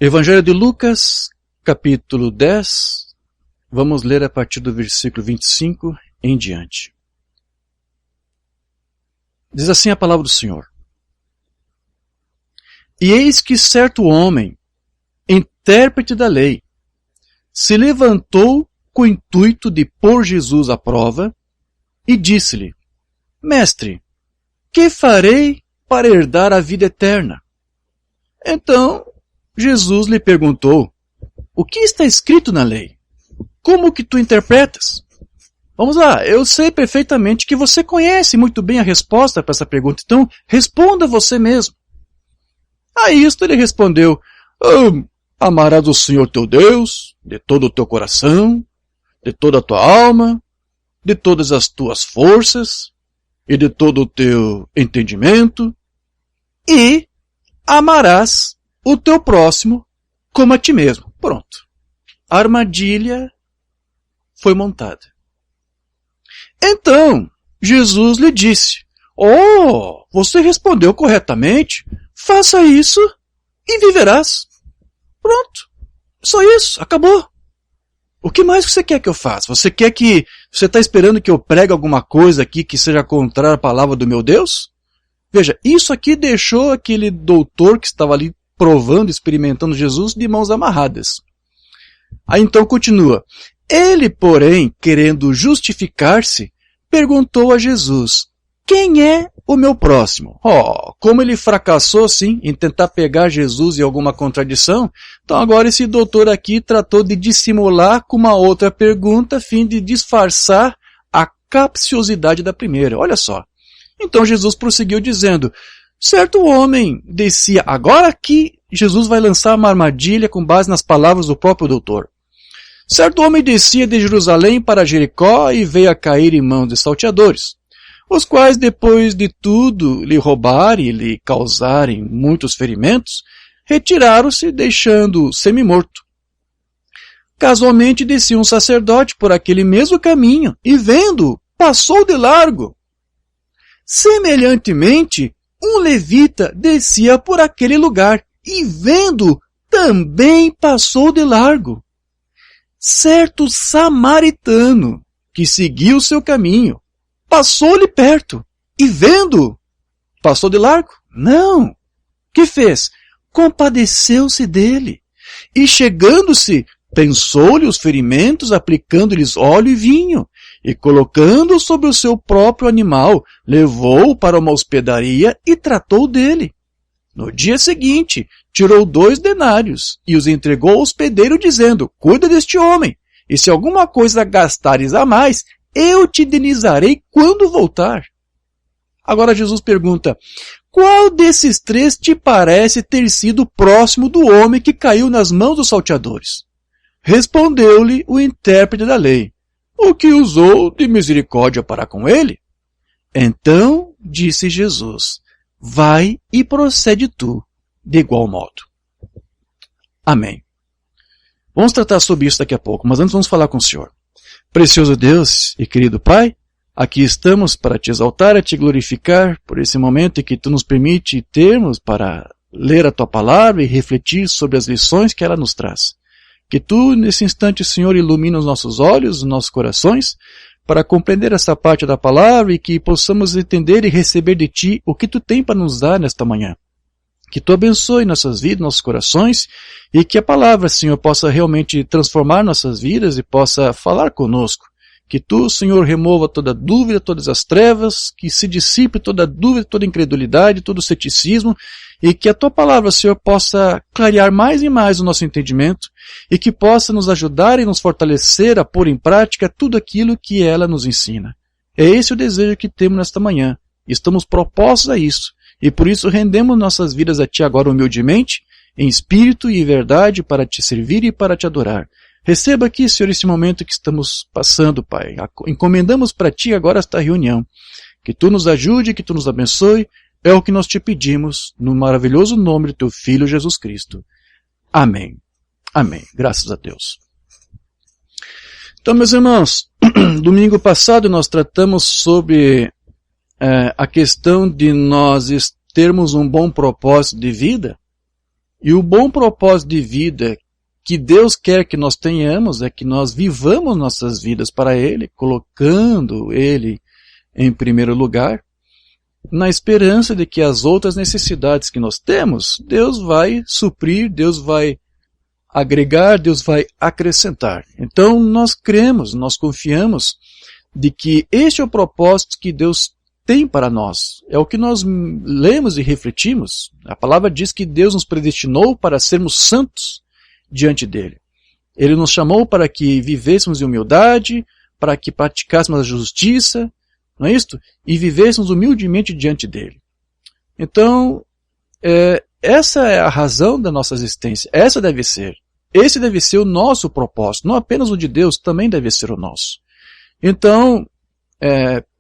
Evangelho de Lucas, capítulo 10, vamos ler a partir do versículo 25 em diante. Diz assim a palavra do Senhor. E eis que certo homem, intérprete da lei, se levantou com o intuito de pôr Jesus à prova e disse-lhe: Mestre, que farei para herdar a vida eterna? Então, Jesus lhe perguntou: o que está escrito na lei? Como que tu interpretas? Vamos lá, eu sei perfeitamente que você conhece muito bem a resposta para essa pergunta, então responda você mesmo. A isto ele respondeu: amarás o Senhor teu Deus de todo o teu coração, de toda a tua alma, de todas as tuas forças e de todo o teu entendimento, e amarás o teu próximo como a ti mesmo. Pronto. A armadilha foi montada. Então, Jesus lhe disse: você respondeu corretamente, faça isso e viverás. Pronto. Só isso, acabou. O que mais você quer que eu faça? Você está esperando que eu pregue alguma coisa aqui que seja contrária à palavra do meu Deus? Veja, isso aqui deixou aquele doutor que estava ali provando, experimentando Jesus de mãos amarradas. Aí então continua. Ele, porém, querendo justificar-se, perguntou a Jesus: quem é o meu próximo? Como ele fracassou sim em tentar pegar Jesus em alguma contradição, então agora esse doutor aqui tratou de dissimular com uma outra pergunta a fim de disfarçar a capciosidade da primeira. Olha só. Então Jesus prosseguiu dizendo: certo homem descia. Agora aqui Jesus vai lançar uma armadilha com base nas palavras do próprio doutor. Certo homem descia de Jerusalém para Jericó e veio a cair em mãos de salteadores, os quais, depois de tudo lhe roubarem e lhe causarem muitos ferimentos, retiraram-se, deixando-o semi-morto. Casualmente descia um sacerdote por aquele mesmo caminho e, vendo-o, passou de largo. Semelhantemente, um levita descia por aquele lugar e, vendo, também passou de largo. Certo samaritano, que seguiu o seu caminho, passou-lhe perto e, vendo, passou de largo? Não. Que fez? Compadeceu-se dele e, chegando-se, pensou-lhe os ferimentos, aplicando-lhes óleo e vinho, e colocando-o sobre o seu próprio animal, levou-o para uma hospedaria e tratou dele. No dia seguinte, tirou 2 denários e os entregou ao hospedeiro, dizendo: cuida deste homem, e se alguma coisa gastares a mais, eu te indenizarei quando voltar. Agora Jesus pergunta: qual desses 3 te parece ter sido próximo do homem que caiu nas mãos dos salteadores? Respondeu-lhe o intérprete da lei: o que usou de misericórdia para com ele? Então disse Jesus: vai e procede tu de igual modo. Amém. Vamos tratar sobre isso daqui a pouco, mas antes vamos falar com o Senhor. Precioso Deus e querido Pai, aqui estamos para te exaltar e te glorificar por esse momento que tu nos permite termos para ler a tua palavra e refletir sobre as lições que ela nos traz. Que tu, nesse instante, Senhor, ilumina os nossos olhos, os nossos corações, para compreender essa parte da palavra e que possamos entender e receber de ti o que tu tem para nos dar nesta manhã. Que tu abençoe nossas vidas, nossos corações, e que a palavra, Senhor, possa realmente transformar nossas vidas e possa falar conosco. Que tu, Senhor, remova toda dúvida, todas as trevas, que se dissipe toda dúvida, toda incredulidade, todo ceticismo, e que a tua palavra, Senhor, possa clarear mais e mais o nosso entendimento, e que possa nos ajudar e nos fortalecer a pôr em prática tudo aquilo que ela nos ensina. É esse o desejo que temos nesta manhã. Estamos propostos a isso, e por isso rendemos nossas vidas a ti agora humildemente, em espírito e verdade, para te servir e para te adorar. Receba aqui, Senhor, esse momento que estamos passando, Pai. Encomendamos para ti agora esta reunião. Que tu nos ajude, que tu nos abençoe. É o que nós te pedimos, no maravilhoso nome do teu Filho Jesus Cristo. Amém. Amém. Graças a Deus. Então, meus irmãos, domingo passado nós tratamos sobre a questão de nós termos um bom propósito de vida. E o bom propósito de vida que Deus quer que nós tenhamos é que nós vivamos nossas vidas para Ele, colocando Ele em primeiro lugar, na esperança de que as outras necessidades que nós temos, Deus vai suprir, Deus vai agregar, Deus vai acrescentar. Então nós cremos, nós confiamos de que este é o propósito que Deus tem para nós. É o que nós lemos e refletimos. A palavra diz que Deus nos predestinou para sermos santos diante dele. Ele nos chamou para que vivêssemos em humildade, para que praticássemos a justiça, não é isto? E vivêssemos humildemente diante dele. Então, essa é a razão da nossa existência. Esse deve ser o nosso propósito. Não apenas o de Deus, também deve ser o nosso. Então,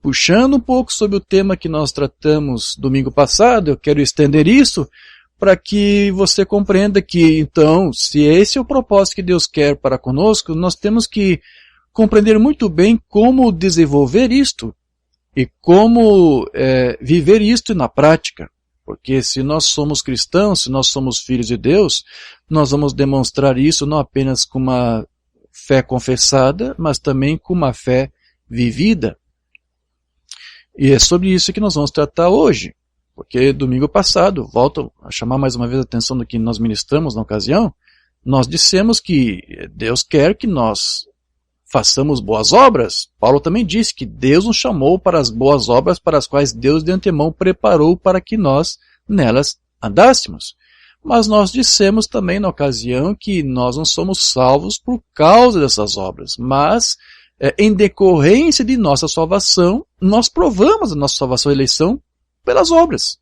puxando um pouco sobre o tema que nós tratamos domingo passado, eu quero estender isso para que você compreenda que, então, se esse é o propósito que Deus quer para conosco, nós temos que compreender muito bem como desenvolver isto e como viver isto na prática. Porque se nós somos cristãos, se nós somos filhos de Deus, nós vamos demonstrar isso não apenas com uma fé confessada, mas também com uma fé vivida. E é sobre isso que nós vamos tratar hoje. Porque domingo passado, volto a chamar mais uma vez a atenção do que nós ministramos na ocasião, nós dissemos que Deus quer que nós façamos boas obras. Paulo também disse que Deus nos chamou para as boas obras para as quais Deus de antemão preparou para que nós nelas andássemos. Mas nós dissemos também na ocasião que nós não somos salvos por causa dessas obras, mas em decorrência de nossa salvação, nós provamos a nossa salvação e eleição pelas obras.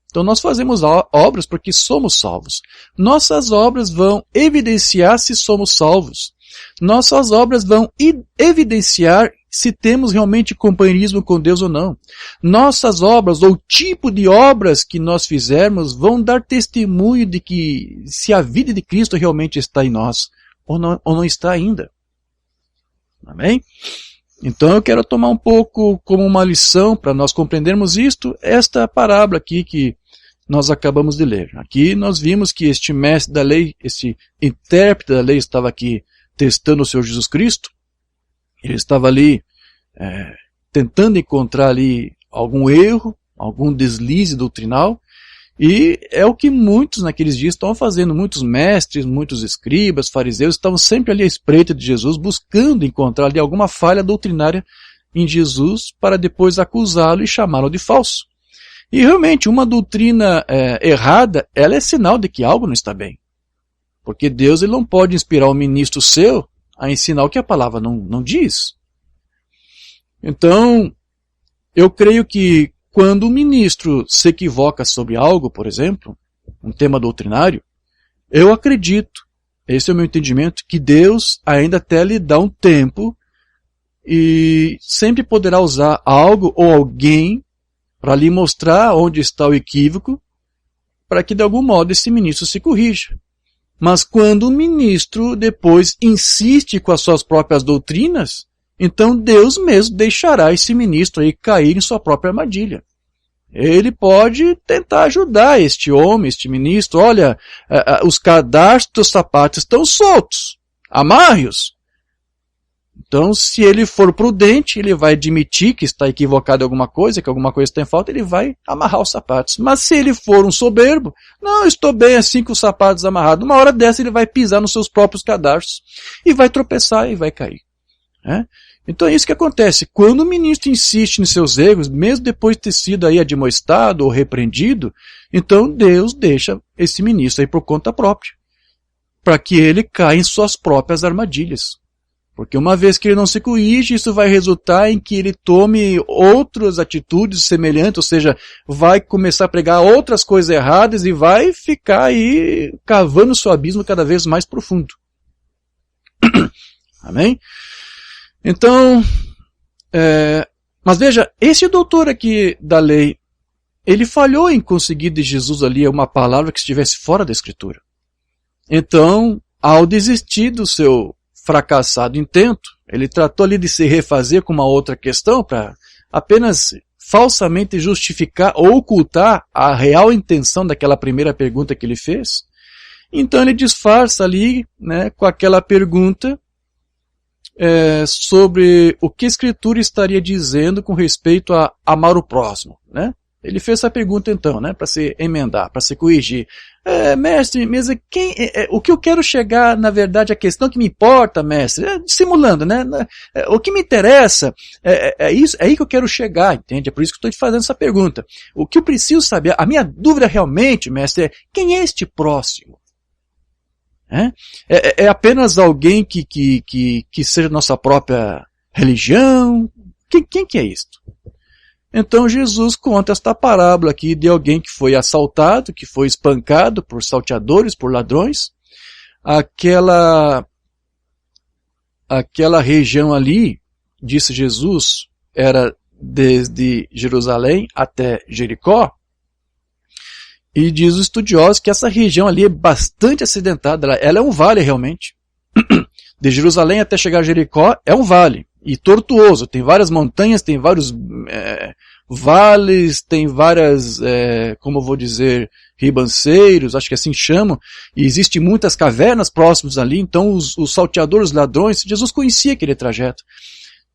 Então nós fazemos obras porque somos salvos. Nossas obras vão evidenciar se somos salvos. Nossas obras vão evidenciar se temos realmente companheirismo com Deus ou não. Nossas obras, ou tipo de obras que nós fizermos, vão dar testemunho de que se a vida de Cristo realmente está em nós, ou não está ainda. Amém? Então eu quero tomar um pouco como uma lição para nós compreendermos isto, esta parábola aqui que nós acabamos de ler. Aqui nós vimos que este mestre da lei, esse intérprete da lei estava aqui testando o Senhor Jesus Cristo. Ele estava ali tentando encontrar ali algum erro, algum deslize doutrinal, e é o que muitos naqueles dias estavam fazendo. Muitos mestres, muitos escribas, fariseus estavam sempre ali à espreita de Jesus, buscando encontrar ali alguma falha doutrinária em Jesus para depois acusá-lo e chamá-lo de falso. E realmente uma doutrina errada, ela é sinal de que algo não está bem. Porque Deus ele não pode inspirar um ministro seu a ensinar o que a palavra não diz. Então, eu creio que quando o ministro se equivoca sobre algo, por exemplo, um tema doutrinário, eu acredito, esse é o meu entendimento, que Deus ainda até lhe dá um tempo e sempre poderá usar algo ou alguém para lhe mostrar onde está o equívoco, para que de algum modo esse ministro se corrija. Mas quando o ministro depois insiste com as suas próprias doutrinas, então Deus mesmo deixará esse ministro aí cair em sua própria armadilha. Ele pode tentar ajudar este homem, este ministro. Olha, os cadarços dos sapatos estão soltos, amarre-os. Então, se ele for prudente, ele vai admitir que está equivocado em alguma coisa, que alguma coisa está em falta, ele vai amarrar os sapatos. Mas se ele for um soberbo, não, estou bem assim com os sapatos amarrados. Uma hora dessa ele vai pisar nos seus próprios cadarços e vai tropeçar e vai cair. Então é isso que acontece. Quando o ministro insiste em seus erros, mesmo depois de ter sido aí admoestado ou repreendido, então Deus deixa esse ministro aí por conta própria, para que ele caia em suas próprias armadilhas. Porque uma vez que ele não se corrige, isso vai resultar em que ele tome outras atitudes semelhantes, ou seja, vai começar a pregar outras coisas erradas e vai ficar aí cavando seu abismo cada vez mais profundo. Amém? Então, mas veja, esse doutor aqui da lei, ele falhou em conseguir de Jesus ali uma palavra que estivesse fora da Escritura. Então, ao desistir do seu fracassado intento, ele tratou ali de se refazer com uma outra questão para apenas falsamente justificar ou ocultar a real intenção daquela primeira pergunta que ele fez. Então ele disfarça ali, né, com aquela pergunta sobre o que a Escritura estaria dizendo com respeito a amar o próximo, né? Ele fez essa pergunta então, né, para se emendar, para se corrigir. Mestre, mas o que eu quero chegar, na verdade, a questão que me importa, mestre, simulando, né? O que me interessa é isso, é aí que eu quero chegar, entende? É por isso que eu estou te fazendo essa pergunta. O que eu preciso saber, a minha dúvida realmente, mestre, é quem é este próximo? É apenas alguém que seja nossa própria religião? Quem que é isto? Então Jesus conta esta parábola aqui de alguém que foi assaltado, que foi espancado por salteadores, por ladrões. Aquela região ali, disse Jesus, era desde Jerusalém até Jericó. E diz os estudiosos que essa região ali é bastante acidentada, ela é um vale realmente. De Jerusalém até chegar a Jericó é um vale. E tortuoso, tem várias montanhas, tem vários vales, tem várias, como eu vou dizer, ribanceiros, acho que assim chamam, e existem muitas cavernas próximas ali, então os salteadores, os ladrões, Jesus conhecia aquele trajeto.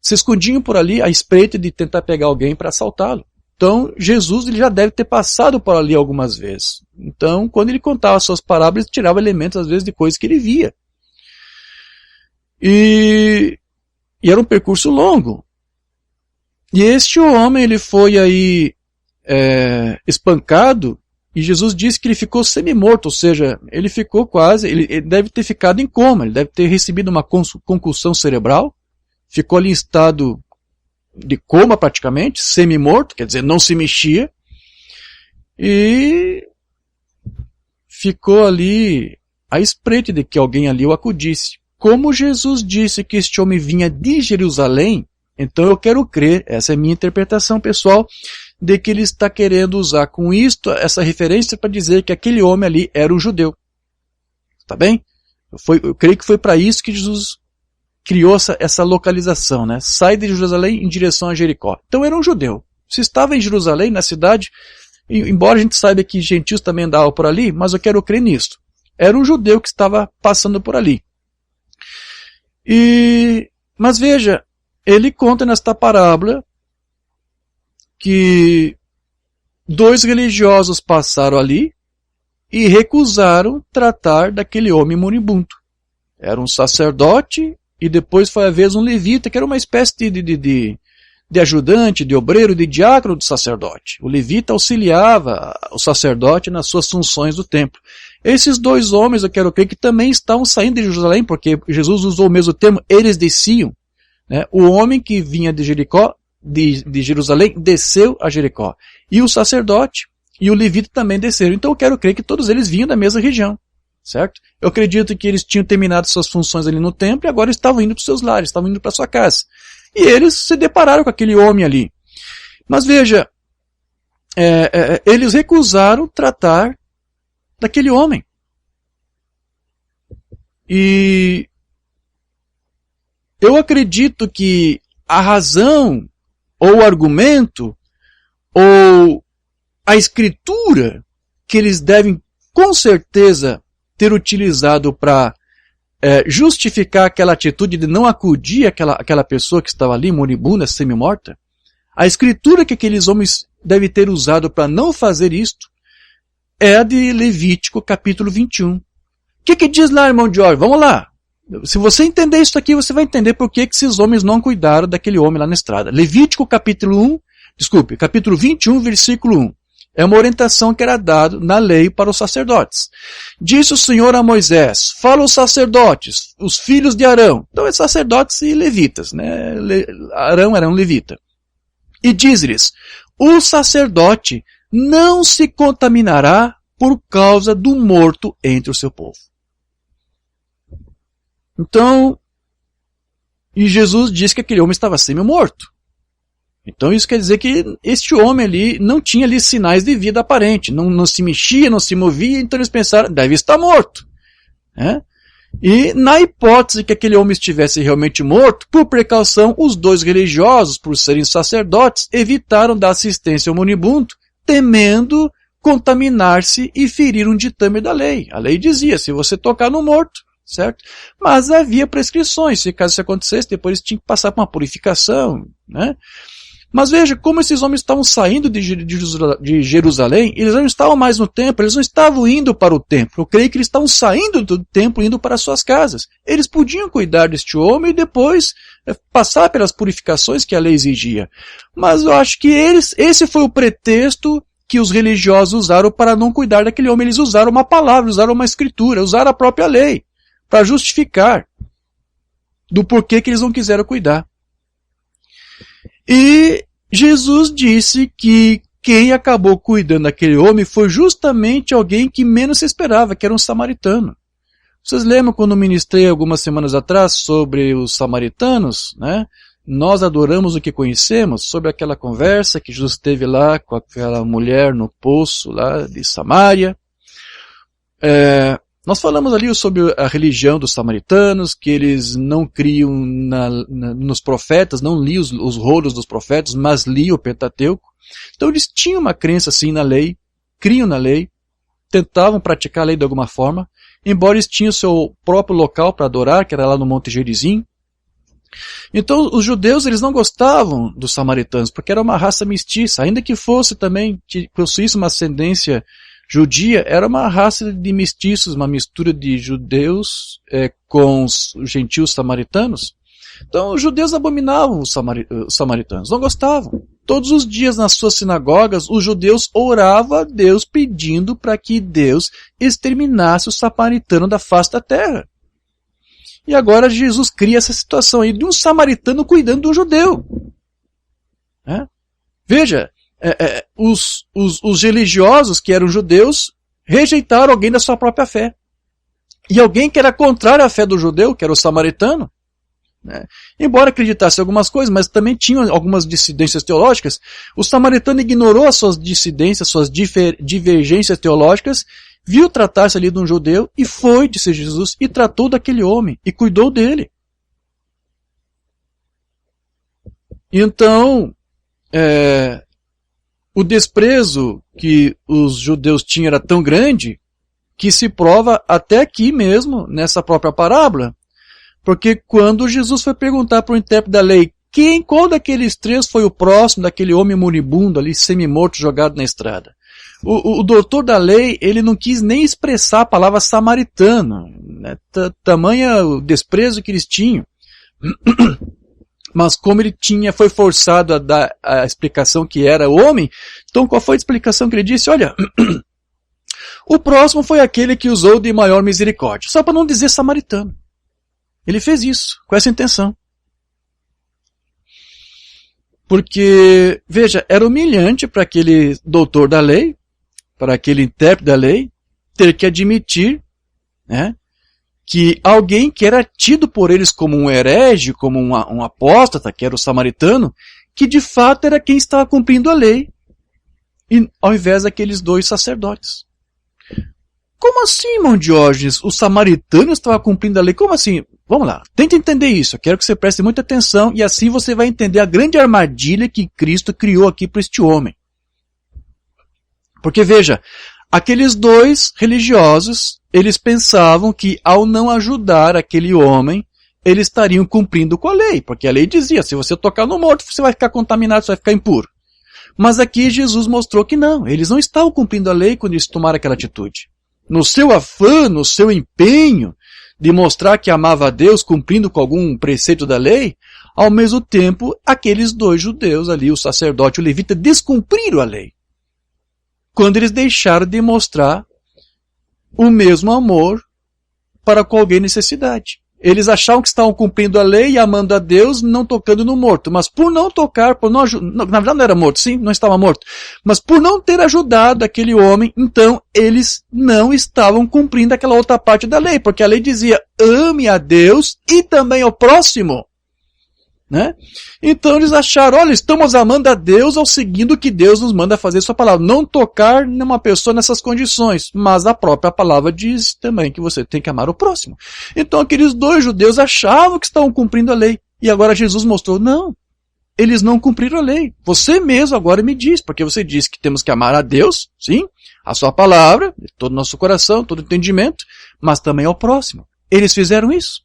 Se escondiam por ali à espreita de tentar pegar alguém para assaltá-lo. Então Jesus ele já deve ter passado por ali algumas vezes. Então quando ele contava suas parábolas, ele tirava elementos às vezes de coisas que ele via. E era um percurso longo. E este homem, ele foi aí espancado, e Jesus disse que ele ficou semi-morto, ou seja, ele ficou quase, ele deve ter ficado em coma, ele deve ter recebido uma concussão cerebral, ficou ali em estado de coma praticamente, semi-morto, quer dizer, não se mexia, e ficou ali à espreita de que alguém ali o acudisse. Como Jesus disse que este homem vinha de Jerusalém, então eu quero crer, essa é a minha interpretação pessoal, de que ele está querendo usar com isto, essa referência para dizer que aquele homem ali era um judeu. Tá bem? Eu creio que foi para isso que Jesus criou essa localização, né? Sai de Jerusalém em direção a Jericó. Então era um judeu. Se estava em Jerusalém, na cidade, embora a gente saiba que gentios também andavam por ali, mas eu quero crer nisto. Era um judeu que estava passando por ali. Mas veja, ele conta nesta parábola que 2 religiosos passaram ali e recusaram tratar daquele homem moribundo. Era um sacerdote e depois foi a vez um levita, que era uma espécie de ajudante, de obreiro, de diácono do sacerdote. O levita auxiliava o sacerdote nas suas funções do templo. Esses 2 homens, eu quero crer que também estavam saindo de Jerusalém, porque Jesus usou o mesmo termo, eles desciam. Né? O homem que vinha de Jericó, de Jerusalém, desceu a Jericó. E o sacerdote e o levita também desceram. Então eu quero crer que todos eles vinham da mesma região. Certo? Eu acredito que eles tinham terminado suas funções ali no templo e agora estavam indo para os seus lares, estavam indo para sua casa. E eles se depararam com aquele homem ali. Mas veja, eles recusaram tratar daquele homem. E eu acredito que a razão, ou o argumento, ou a escritura que eles devem com certeza ter utilizado para justificar aquela atitude de não acudir aquela pessoa que estava ali, moribunda, semi-morta, a escritura que aqueles homens devem ter usado para não fazer isto é a de Levítico capítulo 21. O que diz lá, irmão Jorge? Vamos lá. Se você entender isso aqui, você vai entender por que esses homens não cuidaram daquele homem lá na estrada. Levítico capítulo 21, versículo 1. É uma orientação que era dada na lei para os sacerdotes. Disse o Senhor a Moisés, fala aos sacerdotes, os filhos de Arão. Então é sacerdotes e levitas, né? Arão era um levita. E diz-lhes, o sacerdote não se contaminará por causa do morto entre o seu povo. Então, e Jesus disse que aquele homem estava semi-morto. Então isso quer dizer que este homem ali não tinha ali sinais de vida aparente, não se mexia, não se movia, então eles pensaram, deve estar morto. Né? E na hipótese que aquele homem estivesse realmente morto, por precaução, os 2 religiosos, por serem sacerdotes, evitaram dar assistência ao moribundo, temendo contaminar-se e ferir um ditame da lei. A lei dizia, se você tocar no morto, certo? Mas havia prescrições, se caso isso acontecesse, depois eles tinham que passar por uma purificação, né? Mas veja, como esses homens estavam saindo de Jerusalém, eles não estavam mais no templo, eles não estavam indo para o templo. Eu creio que eles estavam saindo do templo, indo para suas casas. Eles podiam cuidar deste homem e depois passar pelas purificações que a lei exigia. Mas eu acho que esse foi o pretexto que os religiosos usaram para não cuidar daquele homem. Eles usaram uma palavra, usaram uma escritura, usaram a própria lei para justificar do porquê que eles não quiseram cuidar. E Jesus disse que quem acabou cuidando daquele homem foi justamente alguém que menos se esperava, que era um samaritano. Vocês lembram quando ministrei algumas semanas atrás sobre os samaritanos, né? Nós adoramos o que conhecemos, sobre aquela conversa que Jesus teve lá com aquela mulher no poço lá de Samaria. Nós falamos ali sobre a religião dos samaritanos, que eles não criam nos profetas, não liam os rolos dos profetas, mas liam o Pentateuco. Então eles tinham uma crença assim na lei, criam na lei, tentavam praticar a lei de alguma forma, embora eles tinham o seu próprio local para adorar, que era lá no Monte Gerizim. Então os judeus eles não gostavam dos samaritanos, porque era uma raça mestiça, ainda que fosse também, que possuísse uma ascendência judia, era uma raça de mestiços, uma mistura de judeus com os gentios samaritanos. Então os judeus abominavam os samaritanos, não gostavam. Todos os dias nas suas sinagogas, os judeus oravam a Deus pedindo para que Deus exterminasse o samaritano da face da terra. E agora Jesus cria essa situação aí de um samaritano cuidando de um judeu. Veja, os religiosos que eram judeus rejeitaram alguém da sua própria fé. E alguém que era contrário à fé do judeu, que era o samaritano, né? Embora acreditasse em algumas coisas, mas também tinha algumas dissidências teológicas, o samaritano ignorou as suas dissidências, suas divergências teológicas, viu tratar-se ali de um judeu e foi, disse Jesus, e tratou daquele homem e cuidou dele. Então, o desprezo que os judeus tinham era tão grande que se prova até aqui mesmo, nessa própria parábola. Porque quando Jesus foi perguntar para o intérprete da lei qual daqueles três foi o próximo daquele homem moribundo ali, semi-morto, jogado na estrada, o doutor da lei, ele não quis nem expressar a palavra samaritano, né? Tamanha o desprezo que eles tinham. Mas como ele foi forçado a dar a explicação que era homem, então qual foi a explicação que ele disse? Olha, o próximo foi aquele que usou de maior misericórdia, só para não dizer samaritano. Ele fez isso, com essa intenção. Porque, veja, era humilhante para aquele doutor da lei, para aquele intérprete da lei, ter que admitir, né, que alguém que era tido por eles como um herege, como um apóstata, que era o samaritano, que de fato era quem estava cumprindo a lei, ao invés daqueles dois sacerdotes. Como assim, irmão Diógenes? O samaritano estava cumprindo a lei? Como assim? Vamos lá, tente entender isso. Eu quero que você preste muita atenção e assim você vai entender a grande armadilha que Cristo criou aqui para este homem. Porque veja, aqueles dois religiosos, eles pensavam que ao não ajudar aquele homem, eles estariam cumprindo com a lei. Porque a lei dizia, se você tocar no morto, você vai ficar contaminado, você vai ficar impuro. Mas aqui Jesus mostrou que não, eles não estavam cumprindo a lei quando eles tomaram aquela atitude. No seu afã, no seu empenho de mostrar que amava a Deus cumprindo com algum preceito da lei, ao mesmo tempo, aqueles dois judeus ali, o sacerdote e o levita, descumpriram a lei. Quando eles deixaram de mostrar o mesmo amor para com alguém em necessidade. Eles achavam que estavam cumprindo a lei e amando a Deus, não tocando no morto. Mas por não tocar, na verdade não era morto, sim, não estava morto. Mas por não ter ajudado aquele homem, então eles não estavam cumprindo aquela outra parte da lei. Porque a lei dizia, ame a Deus e também ao próximo. Né? Então eles acharam, olha, estamos amando a Deus ao seguindo o que Deus nos manda fazer sua palavra. Não tocar numa pessoa nessas condições. Mas a própria palavra diz também que você tem que amar o próximo. Então aqueles dois judeus achavam que estavam cumprindo a lei. E agora Jesus mostrou, não. eles não cumpriram a lei. Você mesmo agora me diz, porque você disse que temos que amar a Deus, sim, a sua palavra, de todo o nosso coração, todo o entendimento, mas também ao próximo. Eles fizeram isso?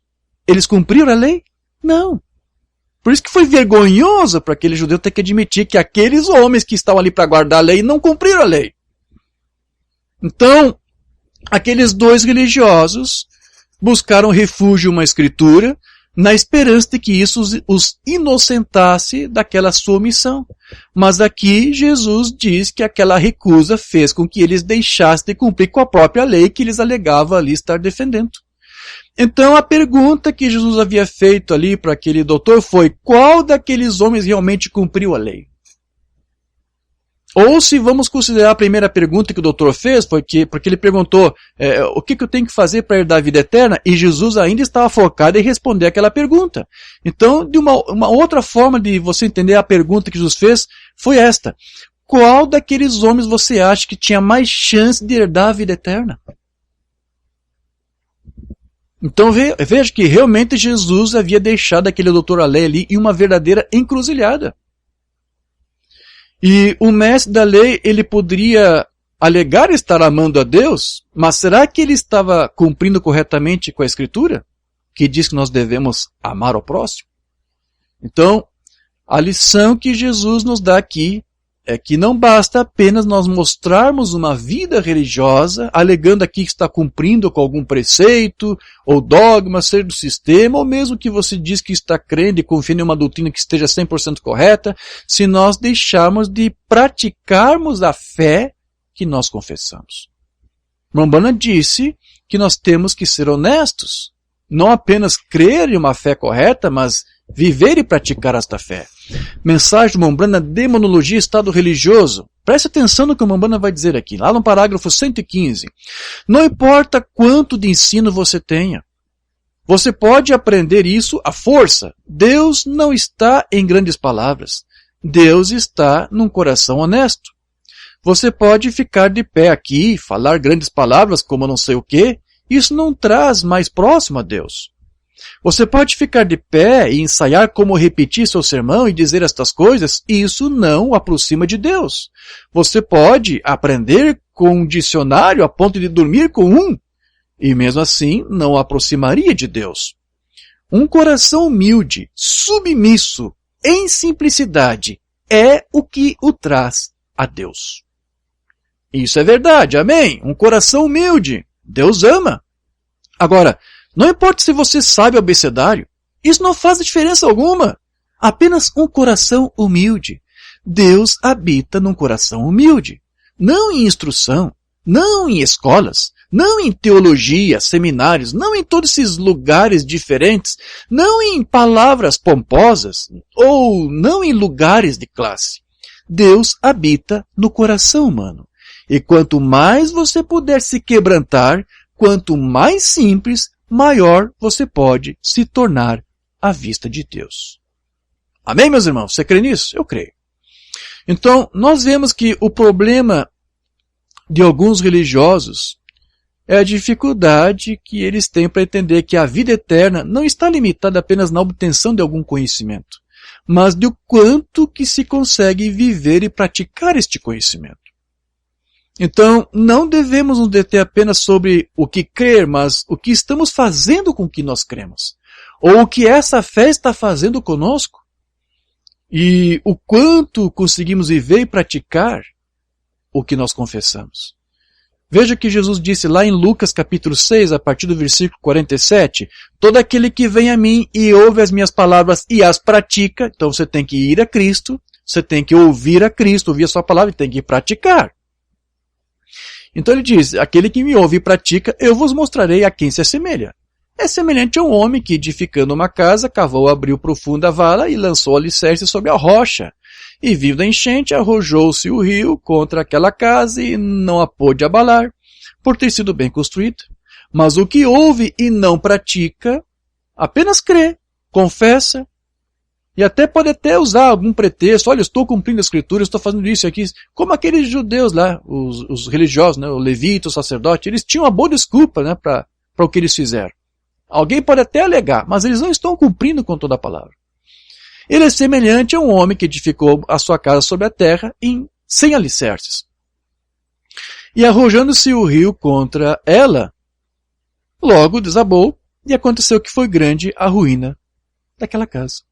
Eles cumpriram a lei? Não. Por isso que foi vergonhoso para aquele judeu ter que admitir que aqueles homens que estavam ali para guardar a lei não cumpriram a lei. Então, aqueles dois religiosos buscaram refúgio em uma escritura, na esperança de que isso os inocentasse daquela sua omissão. Mas aqui Jesus diz que aquela recusa fez com que eles deixassem de cumprir com a própria lei que eles alegavam ali estar defendendo. Então a pergunta que Jesus havia feito ali para aquele doutor foi: qual daqueles homens realmente cumpriu a lei? Ou se vamos considerar a primeira pergunta que o doutor fez, porque ele perguntou o que eu tenho que fazer para herdar a vida eterna, e Jesus ainda estava focado em responder aquela pergunta. Então, de uma outra forma de você entender a pergunta que Jesus fez, foi esta: qual daqueles homens você acha que tinha mais chance de herdar a vida eterna? Então veja que realmente Jesus havia deixado aquele doutor a lei ali em uma verdadeira encruzilhada. E o mestre da lei, ele poderia alegar estar amando a Deus, mas será que ele estava cumprindo corretamente com a Escritura, que diz que nós devemos amar ao próximo? Então, a lição que Jesus nos dá aqui é que não basta apenas nós mostrarmos uma vida religiosa, alegando aqui que está cumprindo com algum preceito, ou dogma, ser do sistema, ou mesmo que você diz que está crendo e confia em uma doutrina que esteja 100% correta, se nós deixarmos de praticarmos a fé que nós confessamos. Rambana disse que nós temos que ser honestos, não apenas crer em uma fé correta, mas viver e praticar esta fé. Mensagem do Mombrana, Demonologia, Estado Religioso. Preste atenção no que o Mombrana vai dizer aqui, lá no parágrafo 115. Não importa quanto de ensino você tenha, você pode aprender isso à força. Deus não está em grandes palavras. Deus está num coração honesto. Você pode ficar de pé aqui, falar grandes palavras como não sei o quê, isso não traz mais próximo a Deus. Você pode ficar de pé e ensaiar como repetir seu sermão e dizer estas coisas, e isso não o aproxima de Deus. Você pode aprender com um dicionário a ponto de dormir com um, e mesmo assim não o aproximaria de Deus. Um coração humilde, submisso, em simplicidade, é o que o traz a Deus. Isso é verdade, amém? Um coração humilde, Deus ama. Agora, não importa se você sabe o abecedário, isso não faz diferença alguma. Apenas um coração humilde. Deus habita num coração humilde. Não em instrução, não em escolas, não em teologia, seminários, não em todos esses lugares diferentes, não em palavras pomposas, ou não em lugares de classe. Deus habita no coração humano. E quanto mais você puder se quebrantar, quanto mais simples, maior você pode se tornar à vista de Deus. Amém, meus irmãos? Você crê nisso? Eu creio. Então, nós vemos que o problema de alguns religiosos é a dificuldade que eles têm para entender que a vida eterna não está limitada apenas na obtenção de algum conhecimento, mas do quanto que se consegue viver e praticar este conhecimento. Então, não devemos nos deter apenas sobre o que crer, mas o que estamos fazendo com o que nós cremos. Ou o que essa fé está fazendo conosco. E o quanto conseguimos viver e praticar o que nós confessamos. Veja que Jesus disse lá em Lucas capítulo 6, a partir do versículo 47, todo aquele que vem a mim e ouve as minhas palavras e as pratica, então você tem que ir a Cristo, você tem que ouvir a Cristo, ouvir a sua palavra e tem que praticar. Então ele diz, aquele que me ouve e pratica, eu vos mostrarei a quem se assemelha. É semelhante a um homem que, edificando uma casa, cavou, abriu profunda vala e lançou alicerce sobre a rocha. E vindo a enchente, arrojou-se o rio contra aquela casa e não a pôde abalar, por ter sido bem construída. Mas o que ouve e não pratica, apenas crê, confessa, e até pode até usar algum pretexto, olha, eu estou cumprindo a escritura, eu estou fazendo isso e aqui, como aqueles judeus lá, os religiosos, né, o levita, o sacerdote, eles tinham uma boa desculpa, né, para o que eles fizeram. Alguém pode até alegar, mas eles não estão cumprindo com toda a palavra. Ele é semelhante a um homem que edificou a sua casa sobre a terra sem alicerces. E arrojando-se o rio contra ela, logo desabou, e aconteceu que foi grande a ruína daquela casa.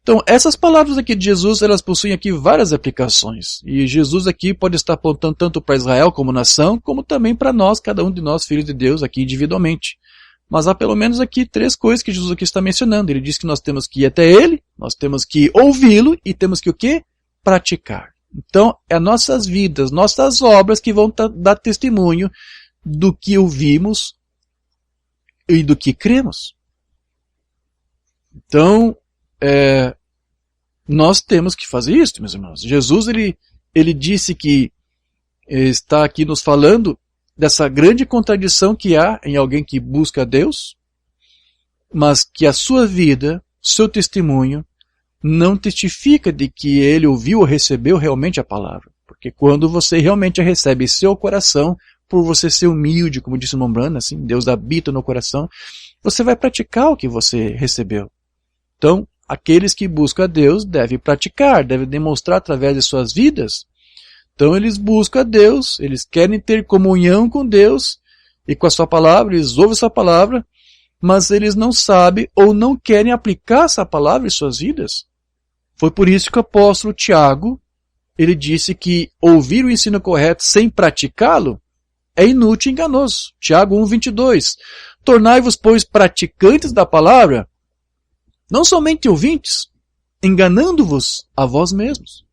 Então, essas palavras aqui de Jesus, elas possuem aqui várias aplicações. E Jesus aqui pode estar apontando tanto para Israel como nação, como também para nós, cada um de nós, filhos de Deus, aqui individualmente. Mas há pelo menos aqui 3 coisas que Jesus aqui está mencionando. Ele diz que nós temos que ir até Ele, nós temos que ouvi-lo e temos que o quê? Praticar. Então, é nossas vidas, nossas obras que vão dar testemunho do que ouvimos e do que cremos. Então, nós temos que fazer isso, meus irmãos. Jesus, ele disse que está aqui nos falando dessa grande contradição que há em alguém que busca a Deus, mas que a sua vida, seu testemunho, não testifica de que ele ouviu ou recebeu realmente a palavra. Porque quando você realmente a recebe em seu coração, por você ser humilde, como disse o irmão Branham, assim, Deus habita no coração, você vai praticar o que você recebeu. Então, aqueles que buscam a Deus devem praticar, devem demonstrar através de suas vidas. Então eles buscam a Deus, eles querem ter comunhão com Deus e com a sua palavra, eles ouvem sua palavra, mas eles não sabem ou não querem aplicar essa palavra em suas vidas. Foi por isso que o apóstolo Tiago, ele disse que ouvir o ensino correto sem praticá-lo é inútil e enganoso. Tiago 1:22. Tornai-vos, pois, praticantes da palavra, não somente ouvintes, enganando-vos a vós mesmos,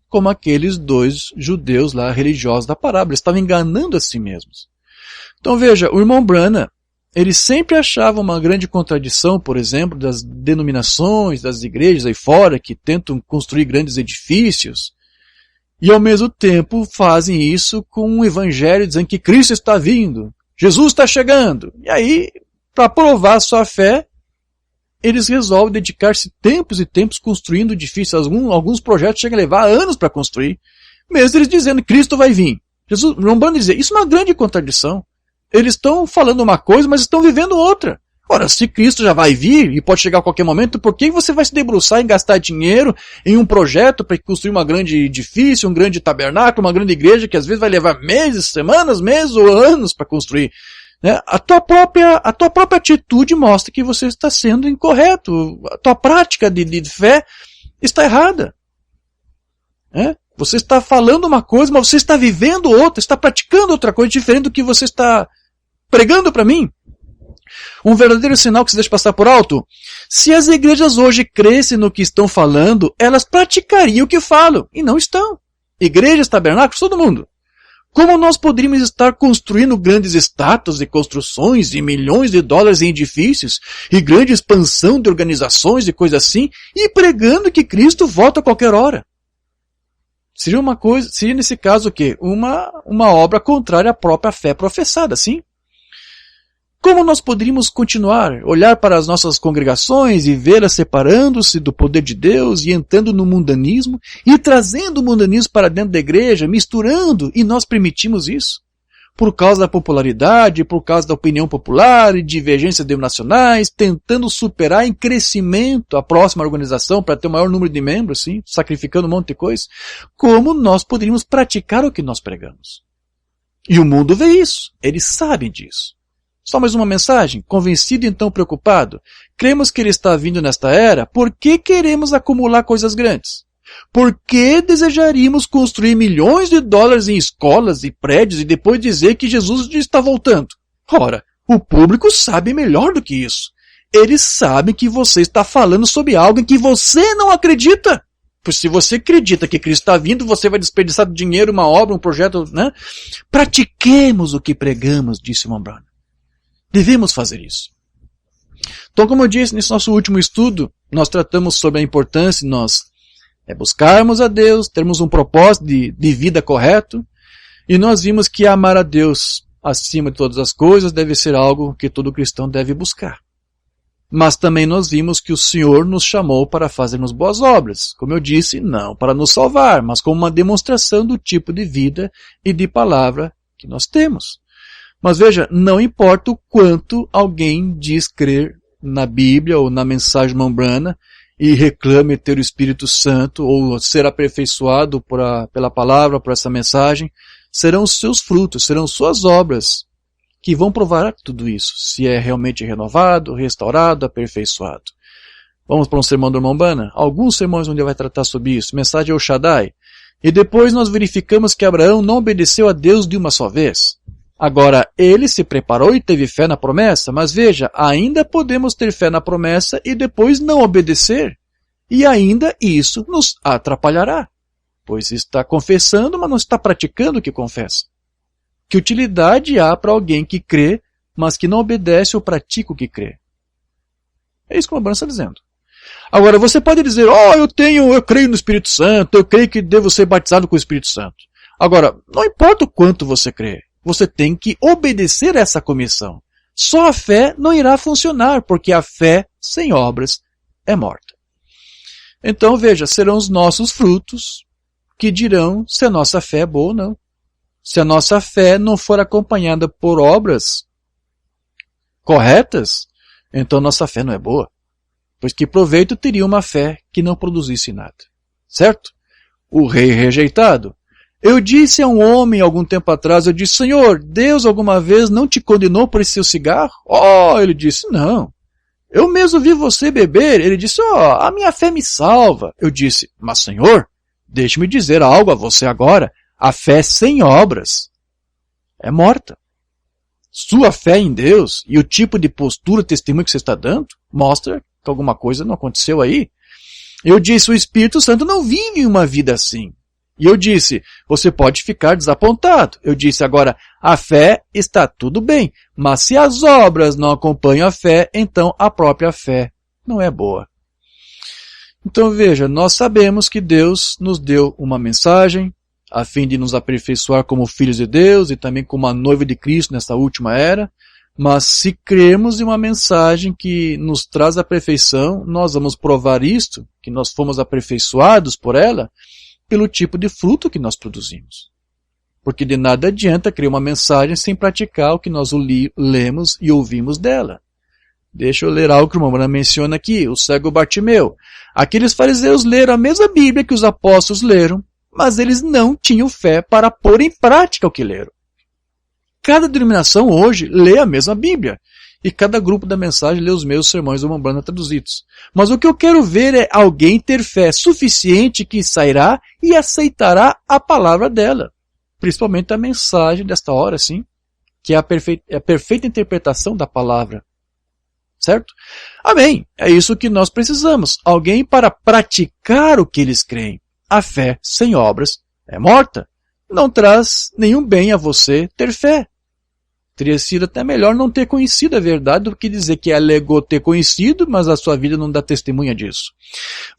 como aqueles 2 judeus lá, religiosos da parábola, estavam enganando a si mesmos. Então veja, o irmão Branham, ele sempre achava uma grande contradição, por exemplo, das denominações, das igrejas aí fora, que tentam construir grandes edifícios, e ao mesmo tempo fazem isso com um evangelho dizendo que Cristo está vindo, Jesus está chegando. E aí, para provar a sua fé, eles resolvem dedicar-se tempos e tempos construindo edifícios. Alguns projetos chegam a levar anos para construir, mesmo eles dizendo que Cristo vai vir. Jesus, não vão dizer, isso é uma grande contradição. Eles estão falando uma coisa, mas estão vivendo outra. Ora, se Cristo já vai vir e pode chegar a qualquer momento, por que você vai se debruçar em gastar dinheiro em um projeto para construir uma grande edifício, um grande tabernáculo, uma grande igreja que às vezes vai levar meses, semanas, meses ou anos para construir? A tua própria atitude mostra que você está sendo incorreto. A tua prática de fé está errada. Você está falando uma coisa, mas você está vivendo outra, está praticando outra coisa diferente do que você está pregando para mim. Um verdadeiro sinal que se deixa passar por alto. Se as igrejas hoje crescem no que estão falando, elas praticariam o que falam, e não estão. Igrejas, tabernáculos, todo mundo. Como nós poderíamos estar construindo grandes estátuas e construções e milhões de dólares em edifícios e grande expansão de organizações e coisas assim e pregando que Cristo volta a qualquer hora? Seria nesse caso o quê? Uma obra contrária à própria fé professada, sim? Como nós poderíamos continuar, olhar para as nossas congregações e vê-las separando-se do poder de Deus e entrando no mundanismo e trazendo o mundanismo para dentro da igreja, misturando, e nós permitimos isso? Por causa da popularidade, por causa da opinião popular e divergências denominacionais, tentando superar em crescimento a próxima organização para ter o maior número de membros, sim, sacrificando um monte de coisa. Como nós poderíamos praticar o que nós pregamos? E o mundo vê isso, eles sabem disso. Só mais uma mensagem? Convencido e então preocupado? Cremos que ele está vindo nesta era? Por que queremos acumular coisas grandes? Por que desejaríamos construir milhões de dólares em escolas e prédios e depois dizer que Jesus está voltando? Ora, o público sabe melhor do que isso. Eles sabem que você está falando sobre algo em que você não acredita. Pois se você acredita que Cristo está vindo, você vai desperdiçar dinheiro, uma obra, um projeto, né? Pratiquemos o que pregamos, disse o irmão Branham. Devemos fazer isso. Então, como eu disse, nesse nosso último estudo, nós tratamos sobre a importância de nós buscarmos a Deus, termos um propósito de vida correto, e nós vimos que amar a Deus acima de todas as coisas deve ser algo que todo cristão deve buscar. Mas também nós vimos que o Senhor nos chamou para fazermos boas obras. Como eu disse, não para nos salvar, mas como uma demonstração do tipo de vida e de palavra que nós temos. Mas veja, não importa o quanto alguém diz crer na Bíblia ou na mensagem de irmão Branham, e reclame ter o Espírito Santo ou ser aperfeiçoado pela palavra, por essa mensagem, serão os seus frutos, serão suas obras que vão provar tudo isso, se é realmente renovado, restaurado, aperfeiçoado. Vamos para um sermão do irmão Bana? Alguns sermões onde ele vai tratar sobre isso, mensagem El Shaddai. E depois nós verificamos que Abraão não obedeceu a Deus de uma só vez. Agora, ele se preparou e teve fé na promessa, mas veja, ainda podemos ter fé na promessa e depois não obedecer. E ainda isso nos atrapalhará, pois está confessando, mas não está praticando o que confessa. Que utilidade há para alguém que crê, mas que não obedece ou pratica o que crê? É isso que o Abraão está dizendo. Agora, você pode dizer, eu creio no Espírito Santo, eu creio que devo ser batizado com o Espírito Santo. Agora, não importa o quanto você crê, você tem que obedecer essa comissão. Só a fé não irá funcionar, porque a fé sem obras é morta. Então, veja, serão os nossos frutos que dirão se a nossa fé é boa ou não. Se a nossa fé não for acompanhada por obras corretas, então nossa fé não é boa. Pois que proveito teria uma fé que não produzisse nada. Certo? O rei rejeitado. Eu disse a um homem algum tempo atrás, eu disse, Senhor, Deus alguma vez não te condenou por esse seu cigarro? Ele disse, não. Eu mesmo vi você beber. Ele disse, a minha fé me salva. Eu disse, mas Senhor, deixe-me dizer algo a você agora. A fé sem obras é morta. Sua fé em Deus e o tipo de postura, testemunho que você está dando, mostra que alguma coisa não aconteceu aí. Eu disse, o Espírito Santo não vive uma vida assim. E eu disse, você pode ficar desapontado. Eu disse, agora, a fé está tudo bem, mas se as obras não acompanham a fé, então a própria fé não é boa. Então veja, nós sabemos que Deus nos deu uma mensagem, a fim de nos aperfeiçoar como filhos de Deus e também como a noiva de Cristo nessa última era, mas se cremos em uma mensagem que nos traz a perfeição, nós vamos provar isto, que nós fomos aperfeiçoados por ela, pelo tipo de fruto que nós produzimos. Porque de nada adianta criar uma mensagem sem praticar o que nós lemos e ouvimos dela. Deixa eu ler algo que o irmão Branham menciona aqui, o cego Bartimeu. Aqueles fariseus leram a mesma Bíblia que os apóstolos leram, mas eles não tinham fé para pôr em prática o que leram. Cada denominação hoje lê a mesma Bíblia, e cada grupo da mensagem lê os meus sermões do irmão Branham traduzidos. Mas o que eu quero ver é alguém ter fé suficiente que sairá e aceitará a palavra dela. Principalmente a mensagem desta hora, sim, que é a perfeita interpretação da palavra. Certo? Amém. É isso que nós precisamos. Alguém para praticar o que eles creem. A fé sem obras é morta. Não traz nenhum bem a você ter fé. Teria sido até melhor não ter conhecido a verdade do que dizer que alegou ter conhecido, mas a sua vida não dá testemunha disso.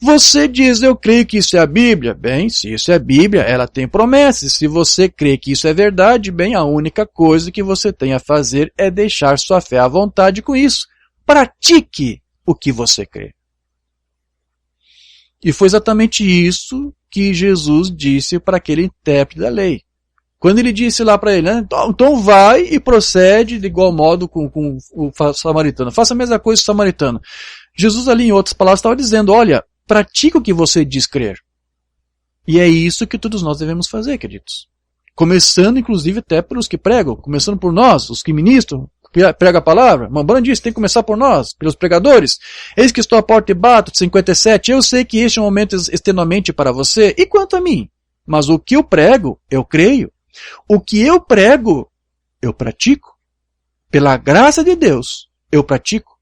Você diz, eu creio que isso é a Bíblia. Bem, se isso é a Bíblia, ela tem promessas. Se você crê que isso é verdade, bem, a única coisa que você tem a fazer é deixar sua fé à vontade com isso. Pratique o que você crê. E foi exatamente isso que Jesus disse para aquele intérprete da lei. Quando ele disse lá para ele, né, então vai e procede de igual modo com o samaritano. Faça a mesma coisa com o samaritano. Jesus ali, em outras palavras, estava dizendo, olha, pratica o que você diz crer. E é isso que todos nós devemos fazer, queridos. Começando, inclusive, até pelos que pregam. Começando por nós, os que ministram, prega a palavra. Mambrana disse, tem que começar por nós, pelos pregadores. Eis que estou à porta e bato, 57. Eu sei que este é um momento extenuamente para você. E quanto a mim? Mas o que eu prego, eu creio. O que eu prego, eu pratico. Pela graça de Deus, eu pratico.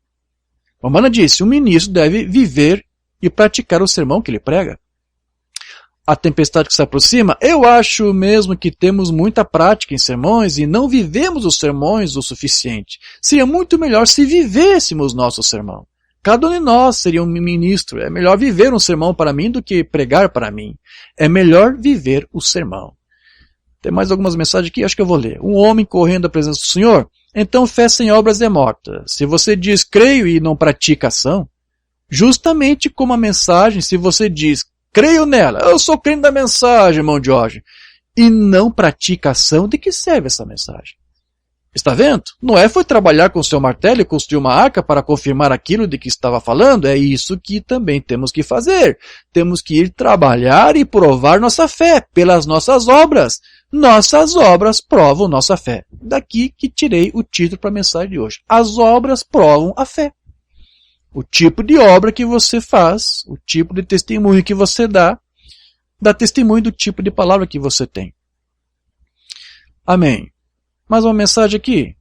Mamana disse, o ministro deve viver e praticar o sermão que ele prega. A tempestade que se aproxima, eu acho mesmo que temos muita prática em sermões e não vivemos os sermões o suficiente. Seria muito melhor se vivêssemos nosso sermão. Cada um de nós seria um ministro. É melhor viver um sermão para mim do que pregar para mim. É melhor viver o sermão. Tem mais algumas mensagens aqui, acho que eu vou ler. Um homem correndo à presença do Senhor, então fé sem obras é morta. Se você diz creio e não pratica ação, justamente como a mensagem, se você diz creio nela, eu sou crente da mensagem, irmão Jorge, e não pratica ação, de que serve essa mensagem? Está vendo? Noé foi trabalhar com seu martelo e construiu uma arca para confirmar aquilo de que estava falando. É isso que também temos que fazer. Temos que ir trabalhar e provar nossa fé pelas nossas obras. Nossas obras provam nossa fé. Daqui que tirei o título para a mensagem de hoje. As obras provam a fé. O tipo de obra que você faz, o tipo de testemunho que você dá testemunho do tipo de palavra que você tem. Amém. Mais uma mensagem aqui.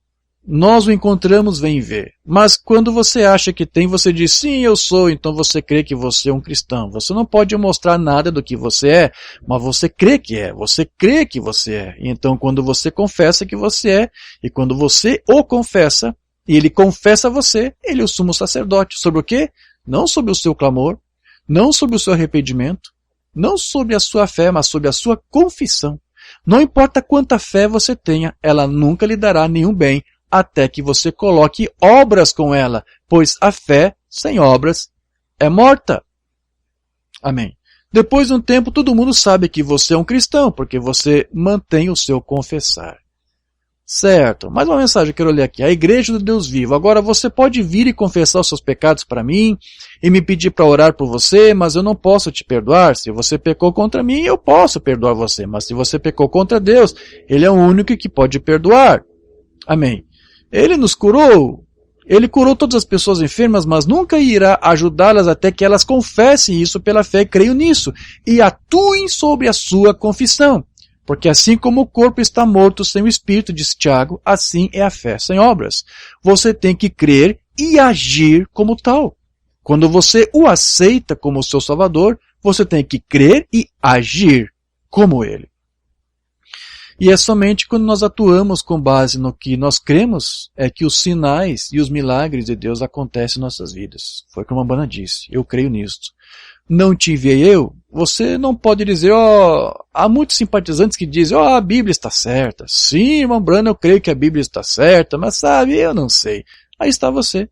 Nós o encontramos, vem ver. Mas quando você acha que tem, você diz, sim, eu sou, então você crê que você é um cristão. Você não pode mostrar nada do que você é, mas você crê que é. Você crê que você é. E então quando você confessa que você é, e quando você o confessa, e ele confessa você, ele é o sumo sacerdote. Sobre o quê? Não sobre o seu clamor, não sobre o seu arrependimento, não sobre a sua fé, mas sobre a sua confissão. Não importa quanta fé você tenha, ela nunca lhe dará nenhum bem, até que você coloque obras com ela, pois a fé sem obras é morta. Amém. Depois de um tempo, todo mundo sabe que você é um cristão, porque você mantém o seu confessar. Certo. Mais uma mensagem que eu quero ler aqui. A Igreja do Deus Vivo. Agora você pode vir e confessar os seus pecados para mim e me pedir para orar por você, mas eu não posso te perdoar. Se você pecou contra mim, eu posso perdoar você. Mas se você pecou contra Deus, Ele é o único que pode perdoar. Amém. Ele nos curou. Ele curou todas as pessoas enfermas, mas nunca irá ajudá-las até que elas confessem isso pela fé e creiam nisso e atuem sobre a sua confissão. Porque assim como o corpo está morto sem o espírito, disse Tiago, assim é a fé sem obras. Você tem que crer e agir como tal. Quando você o aceita como seu Salvador, você tem que crer e agir como Ele. E é somente quando nós atuamos com base no que nós cremos, é que os sinais e os milagres de Deus acontecem em nossas vidas. Foi como a Umbanda disse, eu creio nisto. Não te enviei eu? Você não pode dizer, há muitos simpatizantes que dizem, a Bíblia está certa. Sim, irmão Branham, eu creio que a Bíblia está certa, mas sabe, eu não sei. Aí está você.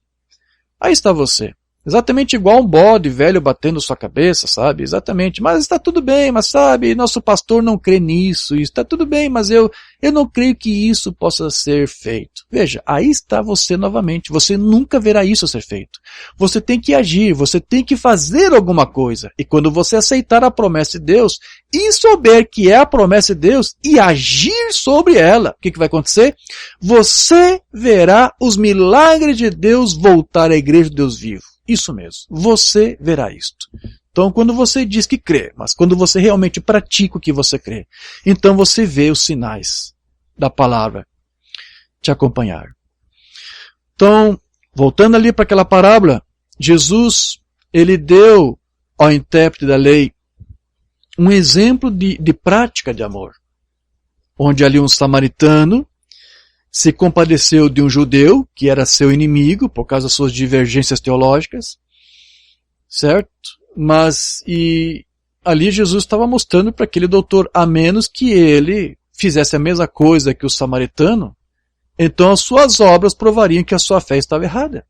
Aí está você. Exatamente igual um bode velho batendo sua cabeça, sabe? Exatamente. Mas está tudo bem, mas sabe, nosso pastor não crê nisso. Está tudo bem, mas eu não creio que isso possa ser feito. Veja, aí está você novamente. Você nunca verá isso ser feito. Você tem que agir, você tem que fazer alguma coisa. E quando você aceitar a promessa de Deus e souber que é a promessa de Deus e agir sobre ela, o que vai acontecer? Você verá os milagres de Deus voltar à igreja de Deus vivo. Isso mesmo, você verá isto. Então, quando você diz que crê, mas quando você realmente pratica o que você crê, então você vê os sinais da palavra te acompanhar. Então, voltando ali para aquela parábola, Jesus, ele deu ao intérprete da lei um exemplo de prática de amor, onde ali um samaritano se compadeceu de um judeu, que era seu inimigo, por causa das suas divergências teológicas, certo? Mas, ali Jesus estava mostrando para aquele doutor, a menos que ele fizesse a mesma coisa que o samaritano, então as suas obras provariam que a sua fé estava errada.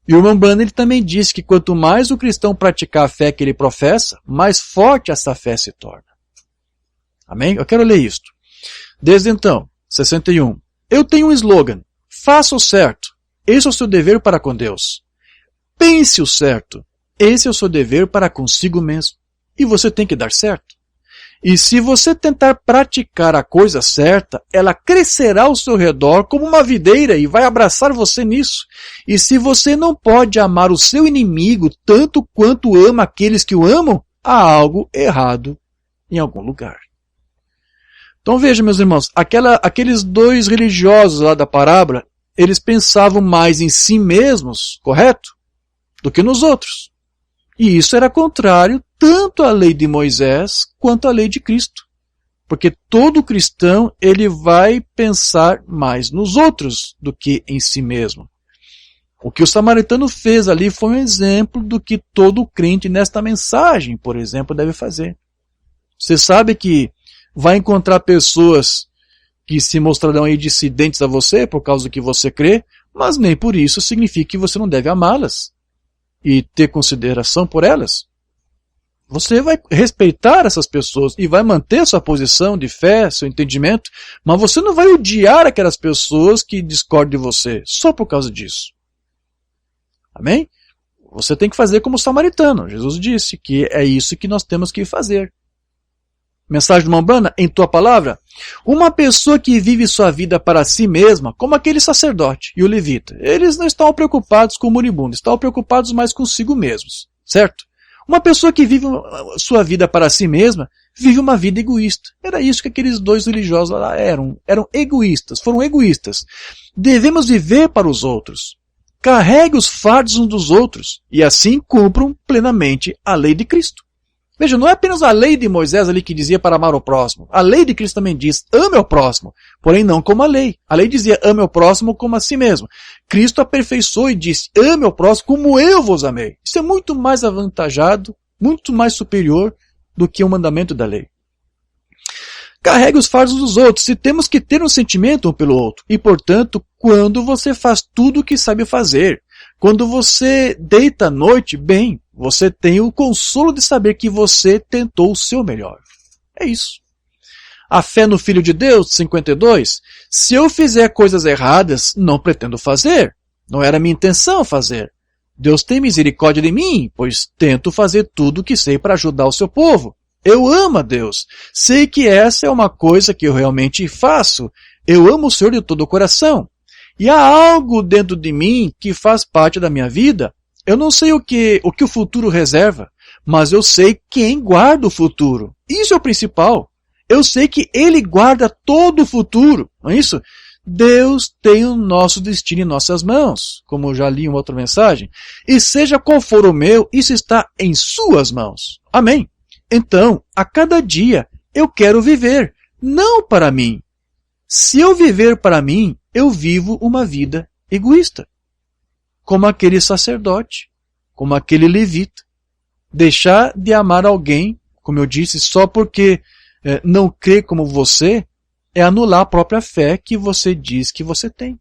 E o irmão Branham, ele também disse que quanto mais o cristão praticar a fé que ele professa, mais forte essa fé se torna. Amém? Eu quero ler isto. Desde então, 61. Eu tenho um slogan. Faça o certo. Esse é o seu dever para com Deus. Pense o certo. Esse é o seu dever para consigo mesmo. E você tem que dar certo. E se você tentar praticar a coisa certa, ela crescerá ao seu redor como uma videira e vai abraçar você nisso. E se você não pode amar o seu inimigo tanto quanto ama aqueles que o amam, há algo errado em algum lugar. Então veja, meus irmãos, aqueles dois religiosos lá da parábola, eles pensavam mais em si mesmos, correto? Do que nos outros. E isso era contrário tanto à lei de Moisés quanto à lei de Cristo. Porque todo cristão, ele vai pensar mais nos outros do que em si mesmo. O que o samaritano fez ali foi um exemplo do que todo crente nesta mensagem, por exemplo, deve fazer. Você sabe que vai encontrar pessoas que se mostrarão aí dissidentes a você por causa do que você crê, mas nem por isso significa que você não deve amá-las e ter consideração por elas. Você vai respeitar essas pessoas e vai manter sua posição de fé, seu entendimento, mas você não vai odiar aquelas pessoas que discordam de você só por causa disso. Amém? Você tem que fazer como o samaritano. Jesus disse que é isso que nós temos que fazer. Mensagem do Umbanda, em tua palavra, uma pessoa que vive sua vida para si mesma, como aquele sacerdote e o levita, eles não estão preocupados com o moribundo, estão preocupados mais consigo mesmos, certo? Uma pessoa que vive sua vida para si mesma, vive uma vida egoísta. Era isso que aqueles dois religiosos lá eram. Eram egoístas, foram egoístas. Devemos viver para os outros. Carregue os fardos uns dos outros e assim cumpram plenamente a lei de Cristo. Veja, não é apenas a lei de Moisés ali que dizia para amar o próximo. A lei de Cristo também diz, ame ao próximo, porém não como a lei. A lei dizia, ame ao próximo como a si mesmo. Cristo aperfeiçoou e disse, ame ao próximo como eu vos amei. Isso é muito mais avantajado, muito mais superior do que o mandamento da lei. Carregue os fardos dos outros, e temos que ter um sentimento um pelo outro. E, portanto, quando você faz tudo o que sabe fazer, quando você deita à noite, bem, você tem o consolo de saber que você tentou o seu melhor. É isso. A fé no Filho de Deus, 52, se eu fizer coisas erradas, não pretendo fazer. Não era minha intenção fazer. Deus tem misericórdia de mim, pois tento fazer tudo o que sei para ajudar o seu povo. Eu amo a Deus. Sei que essa é uma coisa que eu realmente faço. Eu amo o Senhor de todo o coração. E há algo dentro de mim que faz parte da minha vida. Eu não sei o que o futuro reserva, mas eu sei quem guarda o futuro. Isso é o principal. Eu sei que Ele guarda todo o futuro. Não é isso? Deus tem o nosso destino em nossas mãos, como eu já li em uma outra mensagem. E seja qual for o meu, isso está em suas mãos. Amém? Então, a cada dia, eu quero viver, não para mim. Se eu viver para mim, eu vivo uma vida egoísta. Como aquele sacerdote, como aquele levita. Deixar de amar alguém, como eu disse, só porque não crê como você, é anular a própria fé que você diz que você tem.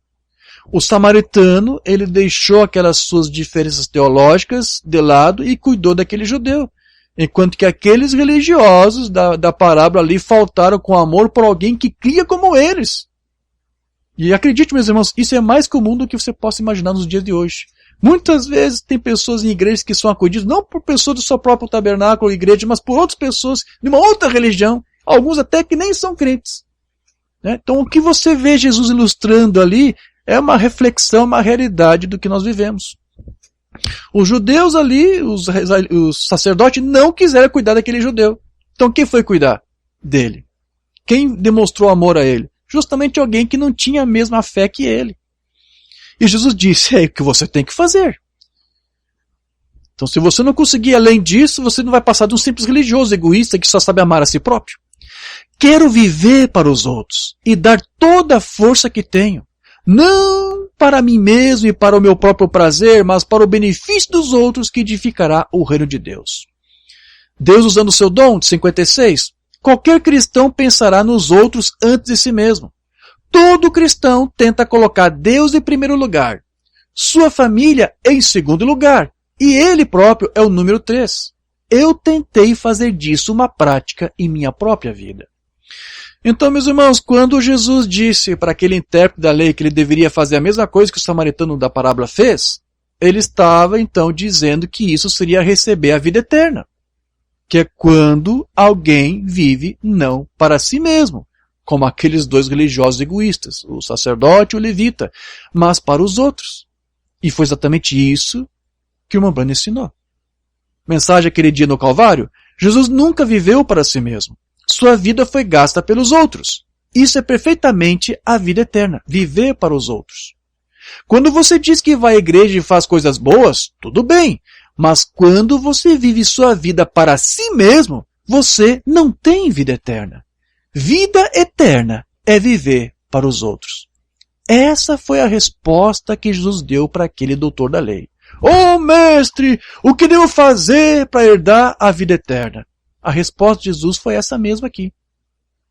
O samaritano, ele deixou aquelas suas diferenças teológicas de lado e cuidou daquele judeu. Enquanto que aqueles religiosos da parábola ali faltaram com amor por alguém que cria como eles. E acredite, meus irmãos, isso é mais comum do que você possa imaginar nos dias de hoje. Muitas vezes tem pessoas em igrejas que são acudidas, não por pessoas do seu próprio tabernáculo ou igreja, mas por outras pessoas de uma outra religião, alguns até que nem são crentes. Então o que você vê Jesus ilustrando ali é uma reflexão, uma realidade do que nós vivemos. Os judeus ali, os sacerdotes, não quiseram cuidar daquele judeu. Então quem foi cuidar dele? Quem demonstrou amor a ele? Justamente alguém que não tinha a mesma fé que ele. E Jesus disse, é o que você tem que fazer. Então se você não conseguir além disso, você não vai passar de um simples religioso egoísta que só sabe amar a si próprio. Quero viver para os outros e dar toda a força que tenho. Não para mim mesmo e para o meu próprio prazer, mas para o benefício dos outros que edificará o reino de Deus. Deus usando o seu dom, de 56, qualquer cristão pensará nos outros antes de si mesmo. Todo cristão tenta colocar Deus em primeiro lugar, sua família em segundo lugar, e ele próprio é o número 3. Eu tentei fazer disso uma prática em minha própria vida. Então, meus irmãos, quando Jesus disse para aquele intérprete da lei que ele deveria fazer a mesma coisa que o samaritano da parábola fez, ele estava então dizendo que isso seria receber a vida eterna, que é quando alguém vive não para si mesmo, como aqueles dois religiosos egoístas, o sacerdote e o levita, mas para os outros. E foi exatamente isso que o irmão Branham ensinou. Mensagem aquele dia no Calvário, Jesus nunca viveu para si mesmo. Sua vida foi gasta pelos outros. Isso é perfeitamente a vida eterna, viver para os outros. Quando você diz que vai à igreja e faz coisas boas, tudo bem. Mas quando você vive sua vida para si mesmo, você não tem vida eterna. Vida eterna é viver para os outros. Essa foi a resposta que Jesus deu para aquele doutor da lei. Ô mestre, o que devo fazer para herdar a vida eterna? A resposta de Jesus foi essa mesma aqui.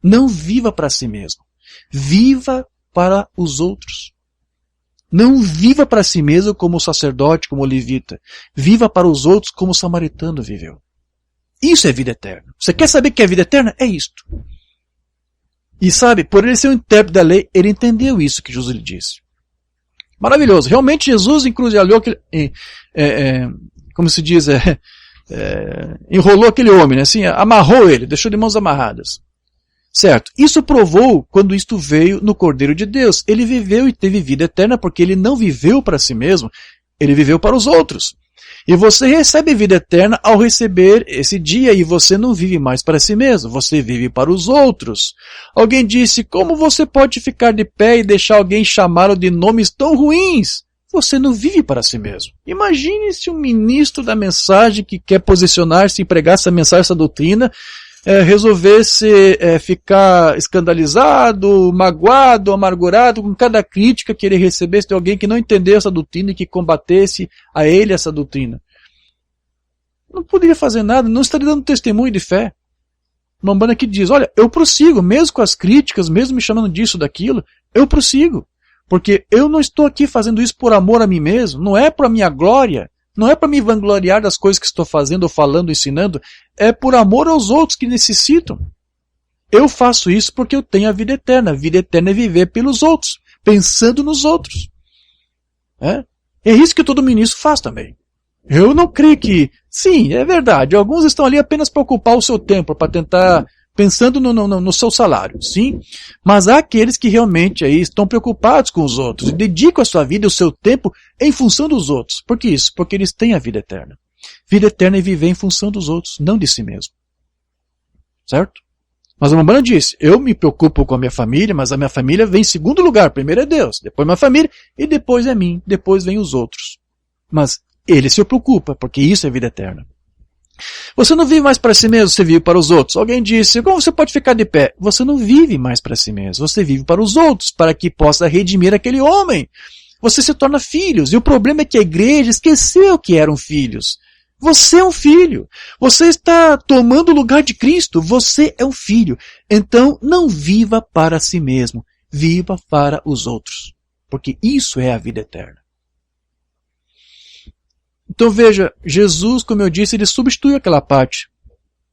Não viva para si mesmo. Viva para os outros. Não viva para si mesmo como o sacerdote, como o levita. Viva para os outros como o samaritano viveu. Isso é vida eterna. Você quer saber o que é vida eterna? É isto. E sabe, por ele ser um intérprete da lei, ele entendeu isso que Jesus lhe disse. Maravilhoso. Realmente Jesus encruzilhou aquele, como se diz, enrolou aquele homem, né? Assim, amarrou ele, deixou de mãos amarradas. Certo? Isso provou quando isto veio no Cordeiro de Deus. Ele viveu e teve vida eterna porque ele não viveu para si mesmo, ele viveu para os outros. E você recebe vida eterna ao receber esse dia e você não vive mais para si mesmo, você vive para os outros. Alguém disse, como você pode ficar de pé e deixar alguém chamá-lo de nomes tão ruins? Você não vive para si mesmo. Imagine se um ministro da mensagem que quer posicionar-se e pregar essa mensagem, essa doutrina, resolvesse ficar escandalizado, magoado, amargurado com cada crítica que ele recebesse de alguém que não entendeu essa doutrina e que combatesse a ele essa doutrina. Não poderia fazer nada, não estaria dando testemunho de fé. Uma banda que diz, olha, eu prossigo, mesmo com as críticas, mesmo me chamando disso, daquilo, eu prossigo. Porque eu não estou aqui fazendo isso por amor a mim mesmo, não é para minha glória, não é para me vangloriar das coisas que estou fazendo, ou falando, ensinando, é por amor aos outros que necessitam. Eu faço isso porque eu tenho a vida eterna. A vida eterna é viver pelos outros, pensando nos outros. É isso que todo ministro faz também. Eu não creio que... Sim, é verdade, alguns estão ali apenas para ocupar o seu tempo, para tentar... pensando no seu salário, sim? Mas há aqueles que realmente aí estão preocupados com os outros e dedicam a sua vida e o seu tempo em função dos outros. Por que isso? Porque eles têm a vida eterna. Vida eterna é viver em função dos outros, não de si mesmo. Certo? Mas a Umbanda disse, eu me preocupo com a minha família, mas a minha família vem em segundo lugar. Primeiro é Deus, depois minha família e depois é mim, depois vem os outros. Mas ele se preocupa, porque isso é vida eterna. Você não vive mais para si mesmo, você vive para os outros. Alguém disse, como você pode ficar de pé? Você não vive mais para si mesmo, você vive para os outros, para que possa redimir aquele homem. Você se torna filhos, e o problema é que a igreja esqueceu que eram filhos. Você é um filho, você está tomando o lugar de Cristo, você é um filho. Então não viva para si mesmo, viva para os outros, porque isso é a vida eterna. Então veja, Jesus, como eu disse, ele substituiu aquela parte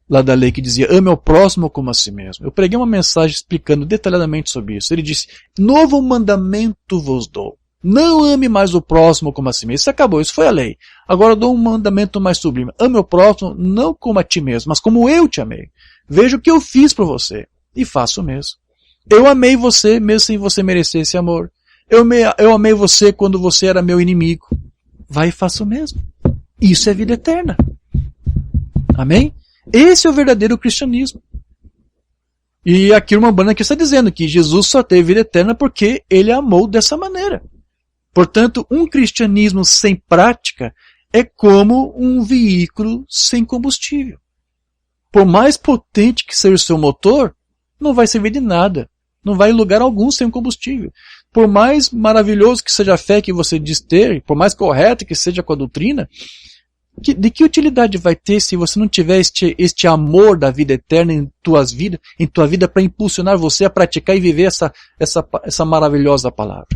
lá da lei que dizia, ame ao próximo como a si mesmo. Eu preguei uma mensagem explicando detalhadamente sobre isso. Ele disse, novo mandamento vos dou. Não ame mais o próximo como a si mesmo. Isso acabou, isso foi a lei. Agora eu dou um mandamento mais sublime. Ame o próximo não como a ti mesmo, mas como eu te amei. Veja o que eu fiz por você. E faço o mesmo. Eu amei você mesmo sem você merecer esse amor. Eu amei você quando você era meu inimigo. Vai e faça o mesmo. Isso é vida eterna. Amém? Esse é o verdadeiro cristianismo. E aqui uma banda que está dizendo que Jesus só teve vida eterna porque ele amou dessa maneira. Portanto, um cristianismo sem prática é como um veículo sem combustível. Por mais potente que seja o seu motor, não vai servir de nada. Não vai em lugar algum sem combustível. Por mais maravilhoso que seja a fé que você diz ter, por mais correta que seja com a doutrina, de que utilidade vai ter se você não tiver este amor da vida eterna em tua vida para impulsionar você a praticar e viver essa maravilhosa palavra?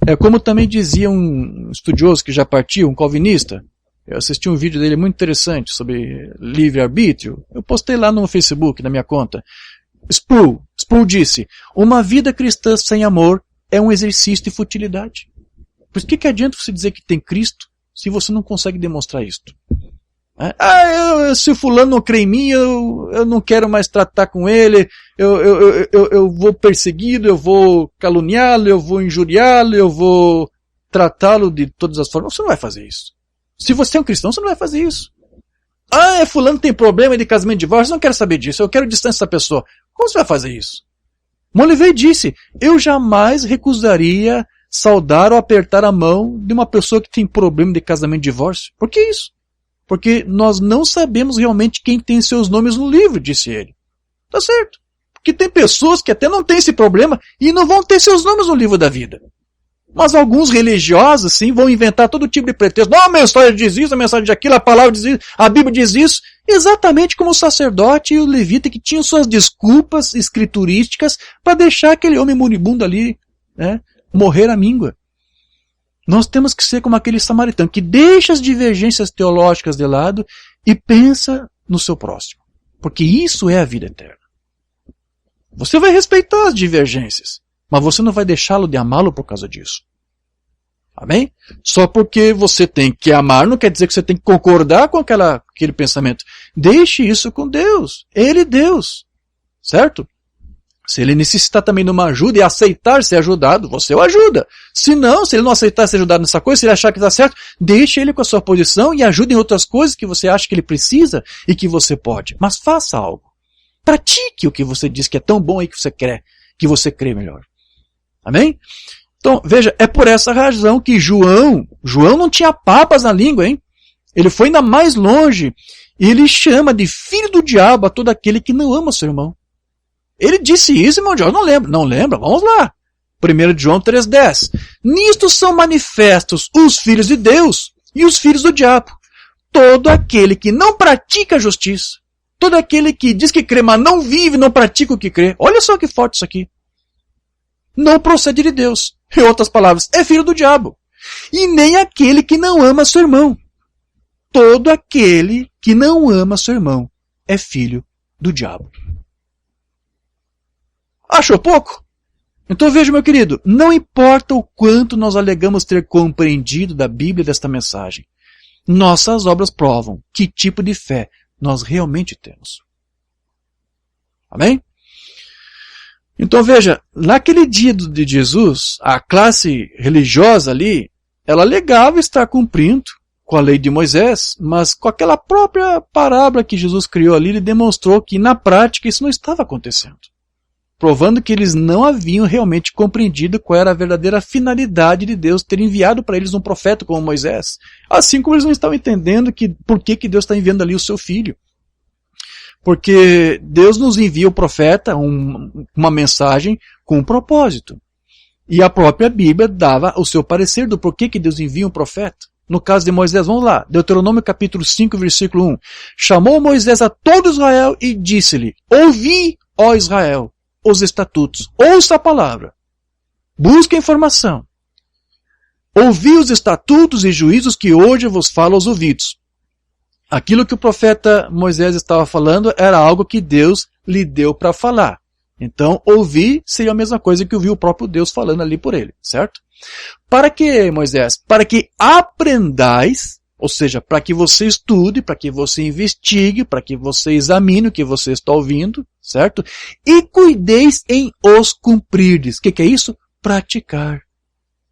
É como também dizia um estudioso que já partiu, um calvinista. Eu assisti um vídeo dele muito interessante sobre livre-arbítrio. Eu postei lá no Facebook, na minha conta. Sproul disse, uma vida cristã sem amor é um exercício de futilidade. Por que adianta você dizer que tem Cristo se você não consegue demonstrar isto? Se fulano não crê em mim, eu não quero mais tratar com ele, eu vou persegui-lo, eu vou caluniá-lo, eu vou injuriá-lo, eu vou tratá-lo de todas as formas. Você não vai fazer isso. Se você é um cristão, você não vai fazer isso. Fulano tem problema de casamento e divórcio, eu não quero saber disso, eu quero distância dessa pessoa. Como você vai fazer isso? Molivet disse, eu jamais recusaria saudar ou apertar a mão de uma pessoa que tem problema de casamento e divórcio. Por que isso? Porque nós não sabemos realmente quem tem seus nomes no livro, disse ele. Tá certo. Porque tem pessoas que até não têm esse problema e não vão ter seus nomes no livro da vida. Mas alguns religiosos, sim, vão inventar todo tipo de pretexto. Não, a mensagem diz isso, a mensagem diz aquilo, a palavra diz isso, a Bíblia diz isso. Exatamente como o sacerdote e o levita que tinham suas desculpas escriturísticas para deixar aquele homem moribundo ali, né, morrer à míngua. Nós temos que ser como aquele samaritano que deixa as divergências teológicas de lado e pensa no seu próximo. Porque isso é a vida eterna. Você vai respeitar as divergências, mas você não vai deixá-lo de amá-lo por causa disso. Amém? Só porque você tem que amar não quer dizer que você tem que concordar com aquele pensamento. Deixe isso com Deus. Ele é Deus. Certo? Se ele necessitar também de uma ajuda e aceitar ser ajudado, você o ajuda. Se ele não aceitar ser ajudado nessa coisa, se ele achar que está certo, deixe ele com a sua posição e ajude em outras coisas que você acha que ele precisa e que você pode. Mas faça algo. Pratique o que você diz que é tão bom e que você crê melhor. Amém? Então, veja, é por essa razão que João não tinha papas na língua, hein? Ele foi ainda mais longe e ele chama de filho do diabo a todo aquele que não ama seu irmão. Ele disse isso, irmão Jorge, não lembra? Não lembra? Vamos lá. 1 João 3,10. Nisto são manifestos os filhos de Deus e os filhos do diabo. Todo aquele que não pratica a justiça, todo aquele que diz que crê, mas não vive, não pratica o que crê. Olha só que forte isso aqui. Não procede de Deus. Em outras palavras, é filho do diabo. E nem aquele que não ama seu irmão. Todo aquele que não ama seu irmão é filho do diabo. Achou pouco? Então veja, meu querido, não importa o quanto nós alegamos ter compreendido da Bíblia desta mensagem, nossas obras provam que tipo de fé nós realmente temos. Amém? Então veja, naquele dia de Jesus, a classe religiosa ali, ela alegava estar cumprindo com a lei de Moisés, mas com aquela própria parábola que Jesus criou ali, ele demonstrou que na prática isso não estava acontecendo. Provando que eles não haviam realmente compreendido qual era a verdadeira finalidade de Deus ter enviado para eles um profeta como Moisés. Assim como eles não estavam entendendo por que Deus está enviando ali o seu filho. Porque Deus nos envia o profeta, uma mensagem com um propósito. E a própria Bíblia dava o seu parecer do porquê que Deus envia um profeta. No caso de Moisés, vamos lá, Deuteronômio capítulo 5, versículo 1. Chamou Moisés a todo Israel e disse-lhe, ouvi, ó Israel, os estatutos. Ouça a palavra. Busque a informação. Ouvi os estatutos e juízos que hoje vos falo aos ouvidos. Aquilo que o profeta Moisés estava falando era algo que Deus lhe deu para falar. Então, ouvir seria a mesma coisa que ouvir o próprio Deus falando ali por ele, certo? Para que, Moisés? Para que aprendais, ou seja, para que você estude, para que você investigue, para que você examine o que você está ouvindo, certo? E cuideis em os cumprirdes. O que é isso? Praticar.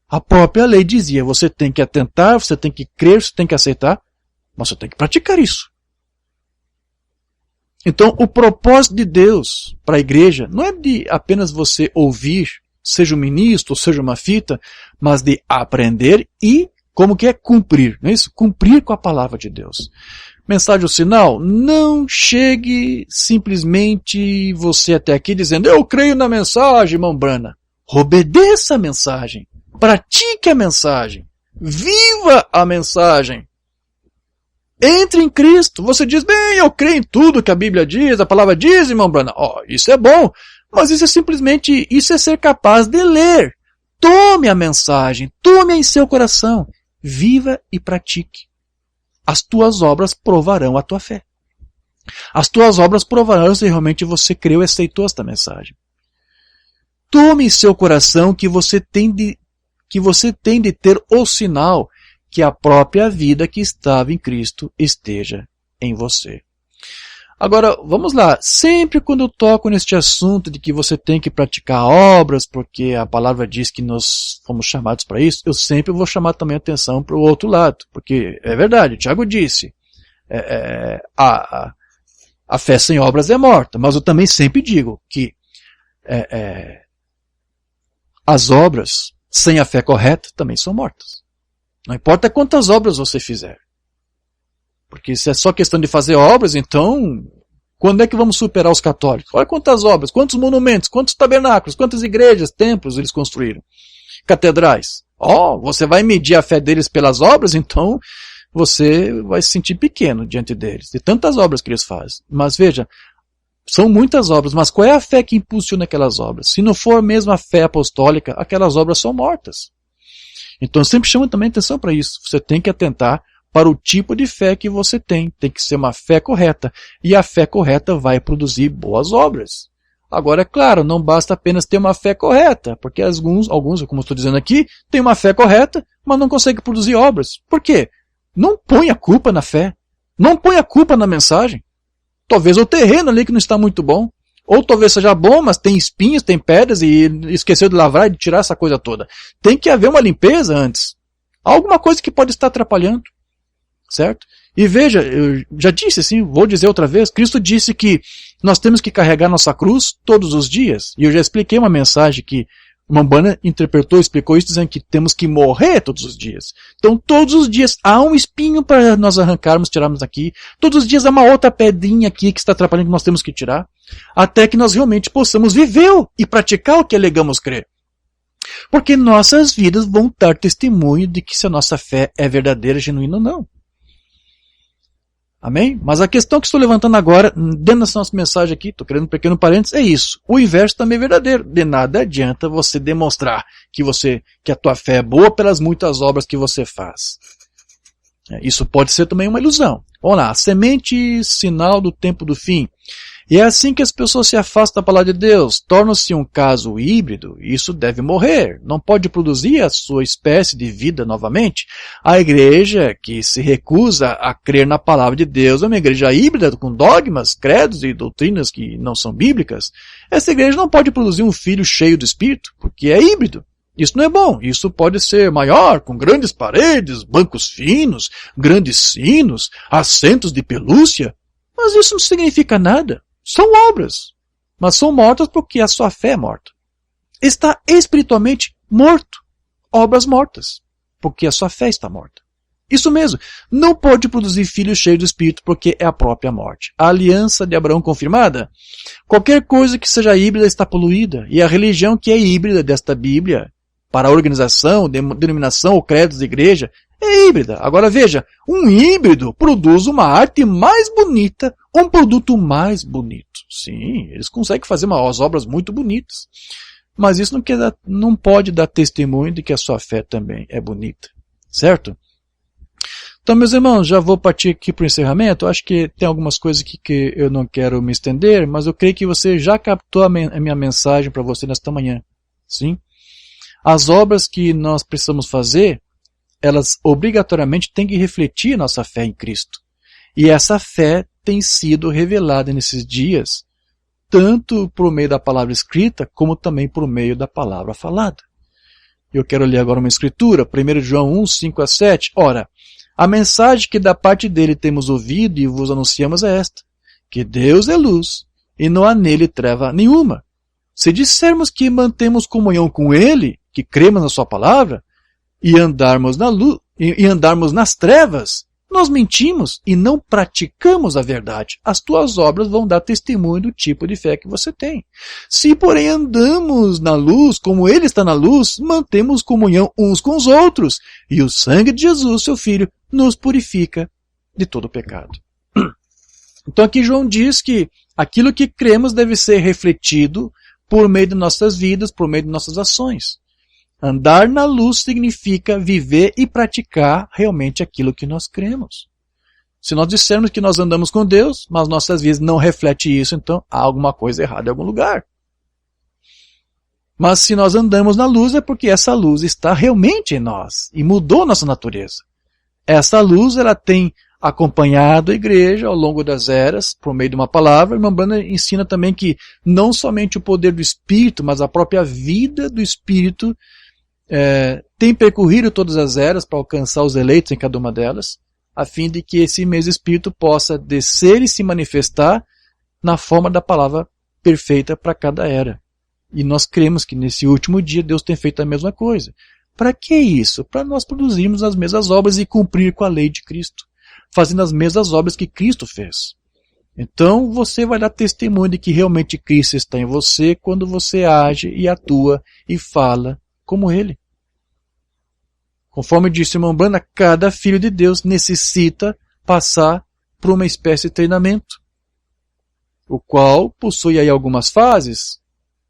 A própria lei dizia, você tem que atentar, você tem que crer, você tem que aceitar, mas você tem que praticar isso. Então, o propósito de Deus para a igreja não é de apenas você ouvir, seja um ministro, ou seja uma fita, mas de aprender e, como que é, cumprir. Não é isso? Cumprir com a palavra de Deus. Mensagem ou sinal, não chegue simplesmente você até aqui dizendo, eu creio na mensagem, irmão Brana. Obedeça a mensagem. Pratique a mensagem. Viva a mensagem. Entre em Cristo. Você diz, bem, eu creio em tudo que a Bíblia diz, a palavra diz, irmão Brana. Isso é bom, mas isso é ser capaz de ler. Tome a mensagem, tome-a em seu coração. Viva e pratique. As tuas obras provarão a tua fé. As tuas obras provarão se realmente você creu e aceitou esta mensagem. Tome em seu coração que você tem de ter o sinal que a própria vida que estava em Cristo esteja em você. Agora, vamos lá. Sempre quando eu toco neste assunto de que você tem que praticar obras, porque a palavra diz que nós fomos chamados para isso, eu sempre vou chamar também a atenção para o outro lado. Porque é verdade, o Tiago disse, a fé sem obras é morta. Mas eu também sempre digo que as obras sem a fé correta também são mortas. Não importa quantas obras você fizer. Porque se é só questão de fazer obras, então, quando é que vamos superar os católicos? Olha quantas obras, quantos monumentos, quantos tabernáculos, quantas igrejas, templos eles construíram. Catedrais. Você vai medir a fé deles pelas obras, então você vai se sentir pequeno diante deles. De tantas obras que eles fazem. Mas veja, são muitas obras, mas qual é a fé que impulsiona aquelas obras? Se não for mesmo a fé apostólica, aquelas obras são mortas. Então eu sempre chamo também atenção para isso. Você tem que atentar para o tipo de fé que você tem. Tem que ser uma fé correta. E a fé correta vai produzir boas obras. Agora, é claro, não basta apenas ter uma fé correta, porque alguns, como estou dizendo aqui, têm uma fé correta, mas não conseguem produzir obras. Por quê? Não põe a culpa na fé. Não põe a culpa na mensagem. Talvez o terreno ali que não está muito bom. Ou talvez seja bom, mas tem espinhos, tem pedras e esqueceu de lavrar e de tirar essa coisa toda. Tem que haver uma limpeza antes. Alguma coisa que pode estar atrapalhando. Certo? E veja, eu já disse assim, vou dizer outra vez, Cristo disse que nós temos que carregar nossa cruz todos os dias. E eu já expliquei uma mensagem que uma Umbanda interpretou, explicou isso, dizendo que temos que morrer todos os dias. Então todos os dias há um espinho para nós arrancarmos, tirarmos aqui. Todos os dias há uma outra pedrinha aqui que está atrapalhando que nós temos que tirar. Até que nós realmente possamos viver e praticar o que alegamos crer. Porque nossas vidas vão dar testemunho de que se a nossa fé é verdadeira, genuína ou não. Amém? Mas a questão que estou levantando agora, dentro dessa nossa mensagem aqui, estou querendo um pequeno parênteses, é isso. O inverso também é verdadeiro. De nada adianta você demonstrar que a tua fé é boa pelas muitas obras que você faz. Isso pode ser também uma ilusão. Vamos lá, semente, sinal do tempo do fim. E é assim que as pessoas se afastam da palavra de Deus, tornam-se um caso híbrido, e isso deve morrer, não pode produzir a sua espécie de vida novamente. A igreja que se recusa a crer na palavra de Deus é uma igreja híbrida, com dogmas, credos e doutrinas que não são bíblicas. Essa igreja não pode produzir um filho cheio do Espírito, porque é híbrido. Isso não é bom, isso pode ser maior, com grandes paredes, bancos finos, grandes sinos, assentos de pelúcia, mas isso não significa nada. São obras, mas são mortas porque a sua fé é morta. Está espiritualmente morto. Obras mortas, porque a sua fé está morta. Isso mesmo, não pode produzir filhos cheios do Espírito porque é a própria morte. A aliança de Abraão confirmada? Qualquer coisa que seja híbrida está poluída, e a religião que é híbrida desta Bíblia, para a organização, denominação ou credos de igreja, é híbrida. Agora veja, um híbrido produz uma arte mais bonita, um produto mais bonito. Sim, eles conseguem fazer umas obras muito bonitas. Mas isso não pode dar testemunho de que a sua fé também é bonita. Certo? Então, meus irmãos, já vou partir aqui para o encerramento. Acho que tem algumas coisas aqui que eu não quero me estender, mas eu creio que você já captou a minha mensagem para você nesta manhã. Sim? As obras que nós precisamos fazer, elas obrigatoriamente têm que refletir nossa fé em Cristo. E essa fé tem sido revelada nesses dias, tanto por meio da palavra escrita, como também por meio da palavra falada. Eu quero ler agora uma escritura, 1 João 1, 5 a 7. Ora, a mensagem que da parte dele temos ouvido e vos anunciamos é esta, que Deus é luz, e não há nele treva nenhuma. Se dissermos que mantemos comunhão com ele, que cremos na sua palavra, e andarmos na luz, e andarmos nas trevas, nós mentimos e não praticamos a verdade. As tuas obras vão dar testemunho do tipo de fé que você tem. Se, porém, andamos na luz, como ele está na luz, mantemos comunhão uns com os outros, e o sangue de Jesus, seu Filho, nos purifica de todo pecado. Então aqui João diz que aquilo que cremos deve ser refletido por meio de nossas vidas, por meio de nossas ações. Andar na luz significa viver e praticar realmente aquilo que nós cremos. Se nós dissermos que nós andamos com Deus, mas nossas vidas não refletem isso, então há alguma coisa errada em algum lugar. Mas se nós andamos na luz é porque essa luz está realmente em nós e mudou nossa natureza. Essa luz ela tem acompanhado a igreja ao longo das eras, por meio de uma palavra. A irmã Branda ensina também que não somente o poder do Espírito, mas a própria vida do Espírito tem percorrido todas as eras para alcançar os eleitos em cada uma delas, a fim de que esse mesmo Espírito possa descer e se manifestar na forma da palavra perfeita para cada era. E nós cremos que nesse último dia Deus tem feito a mesma coisa. Para que isso? Para nós produzirmos as mesmas obras e cumprir com a lei de Cristo, fazendo as mesmas obras que Cristo fez. Então você vai dar testemunho de que realmente Cristo está em você quando você age e atua e fala como Ele. Conforme disse o irmão Branda, cada filho de Deus necessita passar por uma espécie de treinamento, o qual possui aí algumas fases,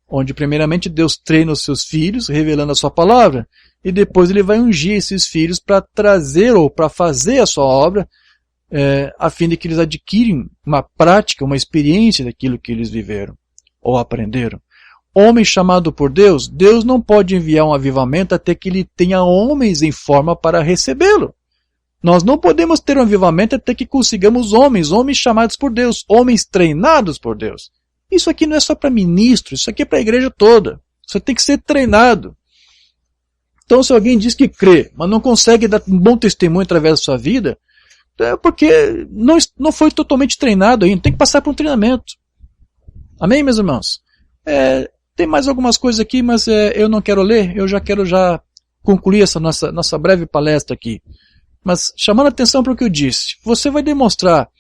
onde primeiramente Deus treina os seus filhos, revelando a sua palavra, e depois ele vai ungir esses filhos para trazer ou para fazer a sua obra, a fim de que eles adquirem uma prática, uma experiência daquilo que eles viveram ou aprenderam. Homem chamado por Deus, Deus não pode enviar um avivamento até que ele tenha homens em forma para recebê-lo. Nós não podemos ter um avivamento até que consigamos homens chamados por Deus, homens treinados por Deus. Isso aqui não é só para ministro, isso aqui é para a igreja toda. Você tem que ser treinado. Então, se alguém diz que crê, mas não consegue dar um bom testemunho através da sua vida, é porque não foi totalmente treinado ainda. Tem que passar por um treinamento. Amém, meus irmãos? Tem mais algumas coisas aqui, mas eu não quero ler. Eu já quero concluir essa nossa breve palestra aqui. Mas chamando a atenção para o que eu disse, você vai demonstrar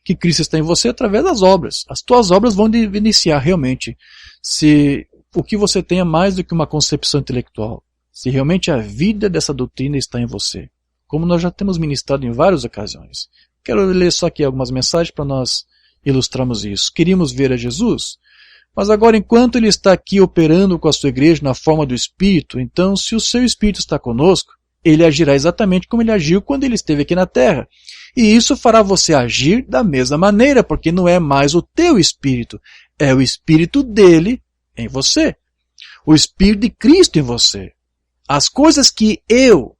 que Cristo está em você através das obras. As tuas obras vão evidenciar realmente se o que você tem é mais do que uma concepção intelectual. Se realmente a vida dessa doutrina está em você. Como nós já temos ministrado em várias ocasiões. Quero ler só aqui algumas mensagens para nós ilustrarmos isso. Queríamos ver a Jesus, mas agora enquanto Ele está aqui operando com a sua igreja na forma do Espírito, então se o seu Espírito está conosco, Ele agirá exatamente como Ele agiu quando Ele esteve aqui na terra. E isso fará você agir da mesma maneira, porque não é mais o teu Espírito, é o Espírito dele em você. O Espírito de Cristo em você. As coisas que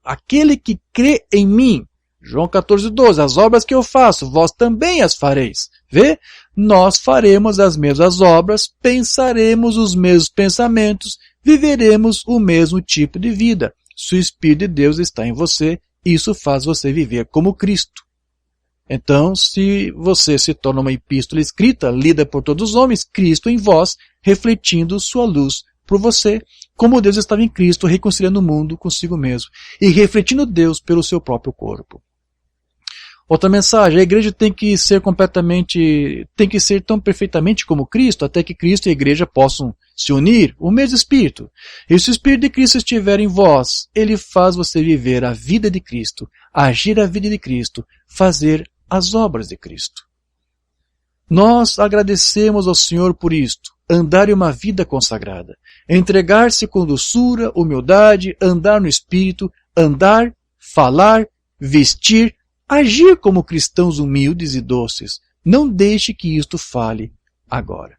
aquele que crê em mim, João 14:12, as obras que eu faço, vós também as fareis. Vê? Nós faremos as mesmas obras, pensaremos os mesmos pensamentos, viveremos o mesmo tipo de vida. Se o Espírito de Deus está em você, isso faz você viver como Cristo. Então, se você se torna uma epístola escrita, lida por todos os homens, Cristo em vós, refletindo sua luz por você, como Deus estava em Cristo, reconciliando o mundo consigo mesmo e refletindo Deus pelo seu próprio corpo. Outra mensagem, a igreja tem que ser tão perfeitamente como Cristo, até que Cristo e a igreja possam se unir, o mesmo Espírito. E se o Espírito de Cristo estiver em vós, ele faz você viver a vida de Cristo, agir a vida de Cristo, fazer as obras de Cristo. Nós agradecemos ao Senhor por isto, andar em uma vida consagrada, entregar-se com doçura, humildade, andar no Espírito, andar, falar, vestir, agir como cristãos humildes e doces. Não deixe que isto fale agora.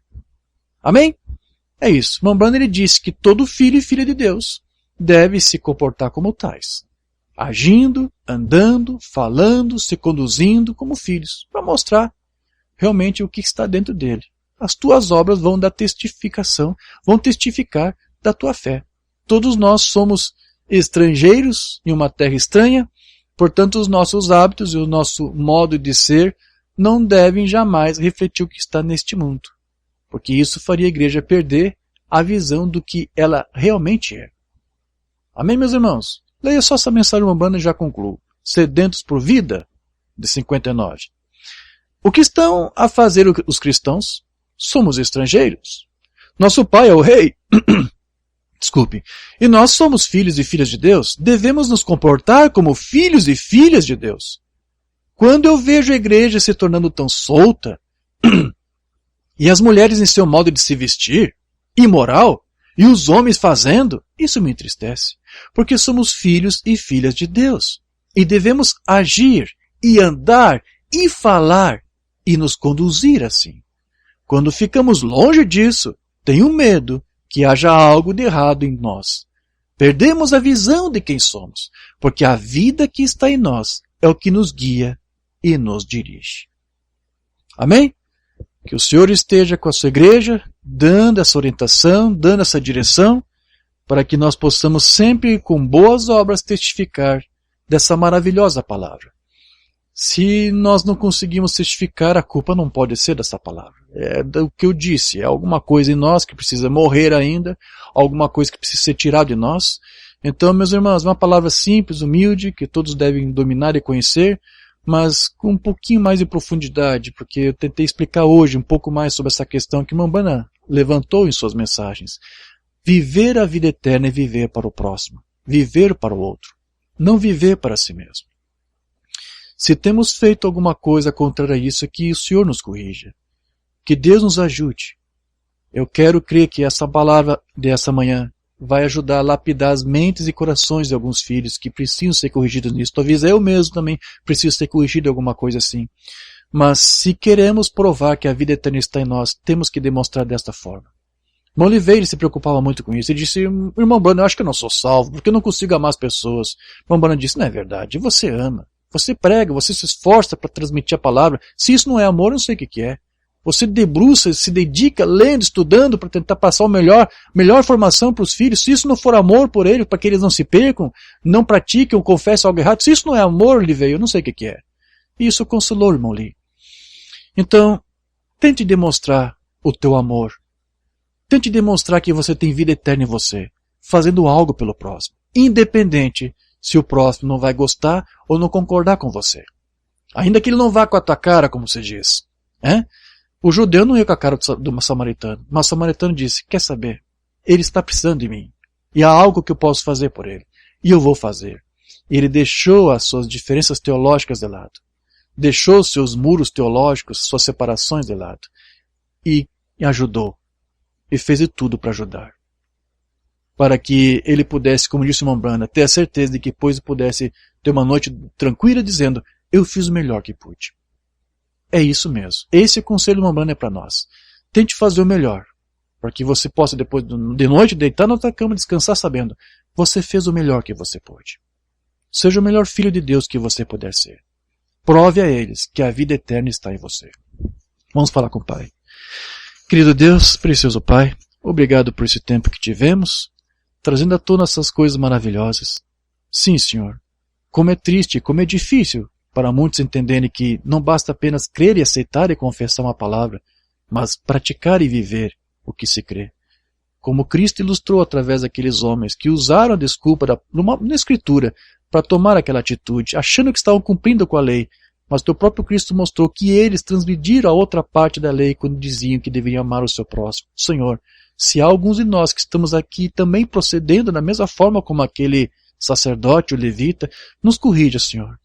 Amém? É isso. Lembrando, ele disse que todo filho e filha de Deus deve se comportar como tais. Agindo, andando, falando, se conduzindo como filhos, para mostrar realmente o que está dentro dele. As tuas obras vão dar testificação, vão testificar da tua fé. Todos nós somos estrangeiros em uma terra estranha, portanto os nossos hábitos e o nosso modo de ser não devem jamais refletir o que está neste mundo, porque isso faria a igreja perder a visão do que ela realmente é. Amém, meus irmãos? Leia só essa mensagem umbanda e já concluo. Sedentos por vida, de 59. O que estão a fazer os cristãos? Somos estrangeiros. Nosso pai é o rei. Desculpe. E nós somos filhos e filhas de Deus. Devemos nos comportar como filhos e filhas de Deus. Quando eu vejo a igreja se tornando tão solta, e as mulheres em seu modo de se vestir, imoral, e os homens fazendo, isso me entristece. Porque somos filhos e filhas de Deus. E devemos agir, e andar, e falar, e nos conduzir assim. Quando ficamos longe disso, tenho medo que haja algo de errado em nós. Perdemos a visão de quem somos, porque a vida que está em nós é o que nos guia e nos dirige. Amém? Que o Senhor esteja com a sua igreja, dando essa orientação, dando essa direção, para que nós possamos sempre, com boas obras, testificar dessa maravilhosa palavra. Se nós não conseguimos testificar, a culpa não pode ser dessa palavra. É do que eu disse, é alguma coisa em nós que precisa morrer ainda, alguma coisa que precisa ser tirada de nós. Então, meus irmãos, uma palavra simples, humilde, que todos devem dominar e conhecer, mas com um pouquinho mais de profundidade, porque eu tentei explicar hoje um pouco mais sobre essa questão que Mambana levantou em suas mensagens. Viver a vida eterna é viver para o próximo, viver para o outro, não viver para si mesmo. Se temos feito alguma coisa contrária a isso, que o Senhor nos corrija. Que Deus nos ajude Eu quero crer que essa palavra dessa manhã vai ajudar a lapidar as mentes e corações de alguns filhos que precisam ser corrigidos nisso. Talvez eu mesmo também preciso ser corrigido em alguma coisa assim. Mas se queremos provar que a vida eterna está em nós, temos que demonstrar desta forma. Irmão Oliveira se preocupava muito com isso. Ele disse, irmão Branham, eu acho que eu não sou salvo, porque eu não consigo amar as pessoas. Irmão Branham disse, não é verdade, você ama. Você prega, você se esforça para transmitir a palavra. Se isso não é amor, eu não sei o que é. Você debruça, se dedica, lendo, estudando, para tentar passar melhor formação para os filhos. Se isso não for amor por eles, para que eles não se percam, não pratiquem ou confessem algo errado. Se isso não é amor, Oliveira, eu não sei o que é. E isso consolou, irmão Lee. Então, tente demonstrar o teu amor. Tente demonstrar que você tem vida eterna em você, fazendo algo pelo próximo, independente se o próximo não vai gostar ou não concordar com você. Ainda que ele não vá com a tua cara, como você diz. O judeu não ia com a cara do samaritano, mas o samaritano disse, quer saber? Ele está precisando de mim, e há algo que eu posso fazer por ele, e eu vou fazer. E ele deixou as suas diferenças teológicas de lado, deixou os seus muros teológicos, suas separações de lado, e ajudou. E fez de tudo para ajudar. Para que ele pudesse, como disse o irmão Branham, ter a certeza de que depois pudesse ter uma noite tranquila dizendo, eu fiz o melhor que pude. É isso mesmo. Esse conselho do irmão Branham é para nós. Tente fazer o melhor. Para que você possa depois de noite deitar na tua cama e descansar sabendo, você fez o melhor que você pôde. Seja o melhor filho de Deus que você puder ser. Prove a eles que a vida eterna está em você. Vamos falar com o Pai. Querido Deus, precioso Pai, obrigado por esse tempo que tivemos, trazendo à tona essas coisas maravilhosas. Sim, Senhor, como é triste, como é difícil para muitos entenderem que não basta apenas crer e aceitar e confessar uma palavra, mas praticar e viver o que se crê. Como Cristo ilustrou através daqueles homens que usaram a desculpa na Escritura para tomar aquela atitude, achando que estavam cumprindo com a lei, mas o próprio Cristo mostrou que eles transgrediram a outra parte da lei quando diziam que deveriam amar o seu próximo. Senhor, se há alguns de nós que estamos aqui também procedendo da mesma forma como aquele sacerdote, o levita, nos corrija, Senhor.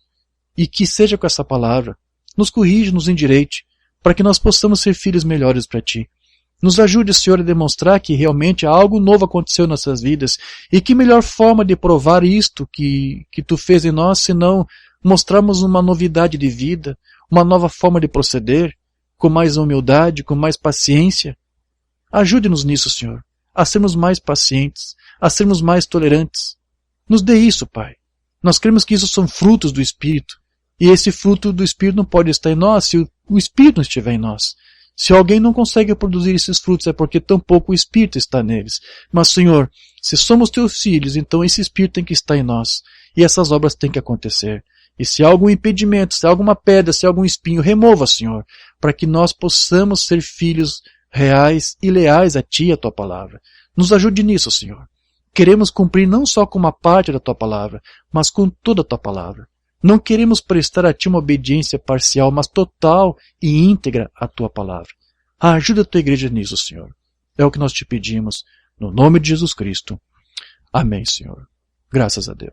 E que seja com essa palavra. Nos corrija, nos endireite, para que nós possamos ser filhos melhores para Ti. Nos ajude, Senhor, a demonstrar que realmente algo novo aconteceu em nossas vidas. E que melhor forma de provar isto que Tu fez em nós, senão mostrarmos uma novidade de vida, uma nova forma de proceder, com mais humildade, com mais paciência. Ajude-nos nisso, Senhor, a sermos mais pacientes, a sermos mais tolerantes. Nos dê isso, Pai. Nós cremos que isso são frutos do Espírito, e esse fruto do Espírito não pode estar em nós se o Espírito não estiver em nós. Se alguém não consegue produzir esses frutos é porque tampouco o Espírito está neles. Mas, Senhor, se somos Teus filhos, então esse Espírito tem que estar em nós, e essas obras têm que acontecer. E se há algum impedimento, se há alguma pedra, se há algum espinho, remova, Senhor, para que nós possamos ser filhos reais e leais a Ti e a Tua palavra. Nos ajude nisso, Senhor. Queremos cumprir não só com uma parte da Tua palavra, mas com toda a Tua palavra. Não queremos prestar a Ti uma obediência parcial, mas total e íntegra à Tua palavra. Ajuda a Tua igreja nisso, Senhor. É o que nós Te pedimos, no nome de Jesus Cristo. Amém, Senhor. Graças a Deus.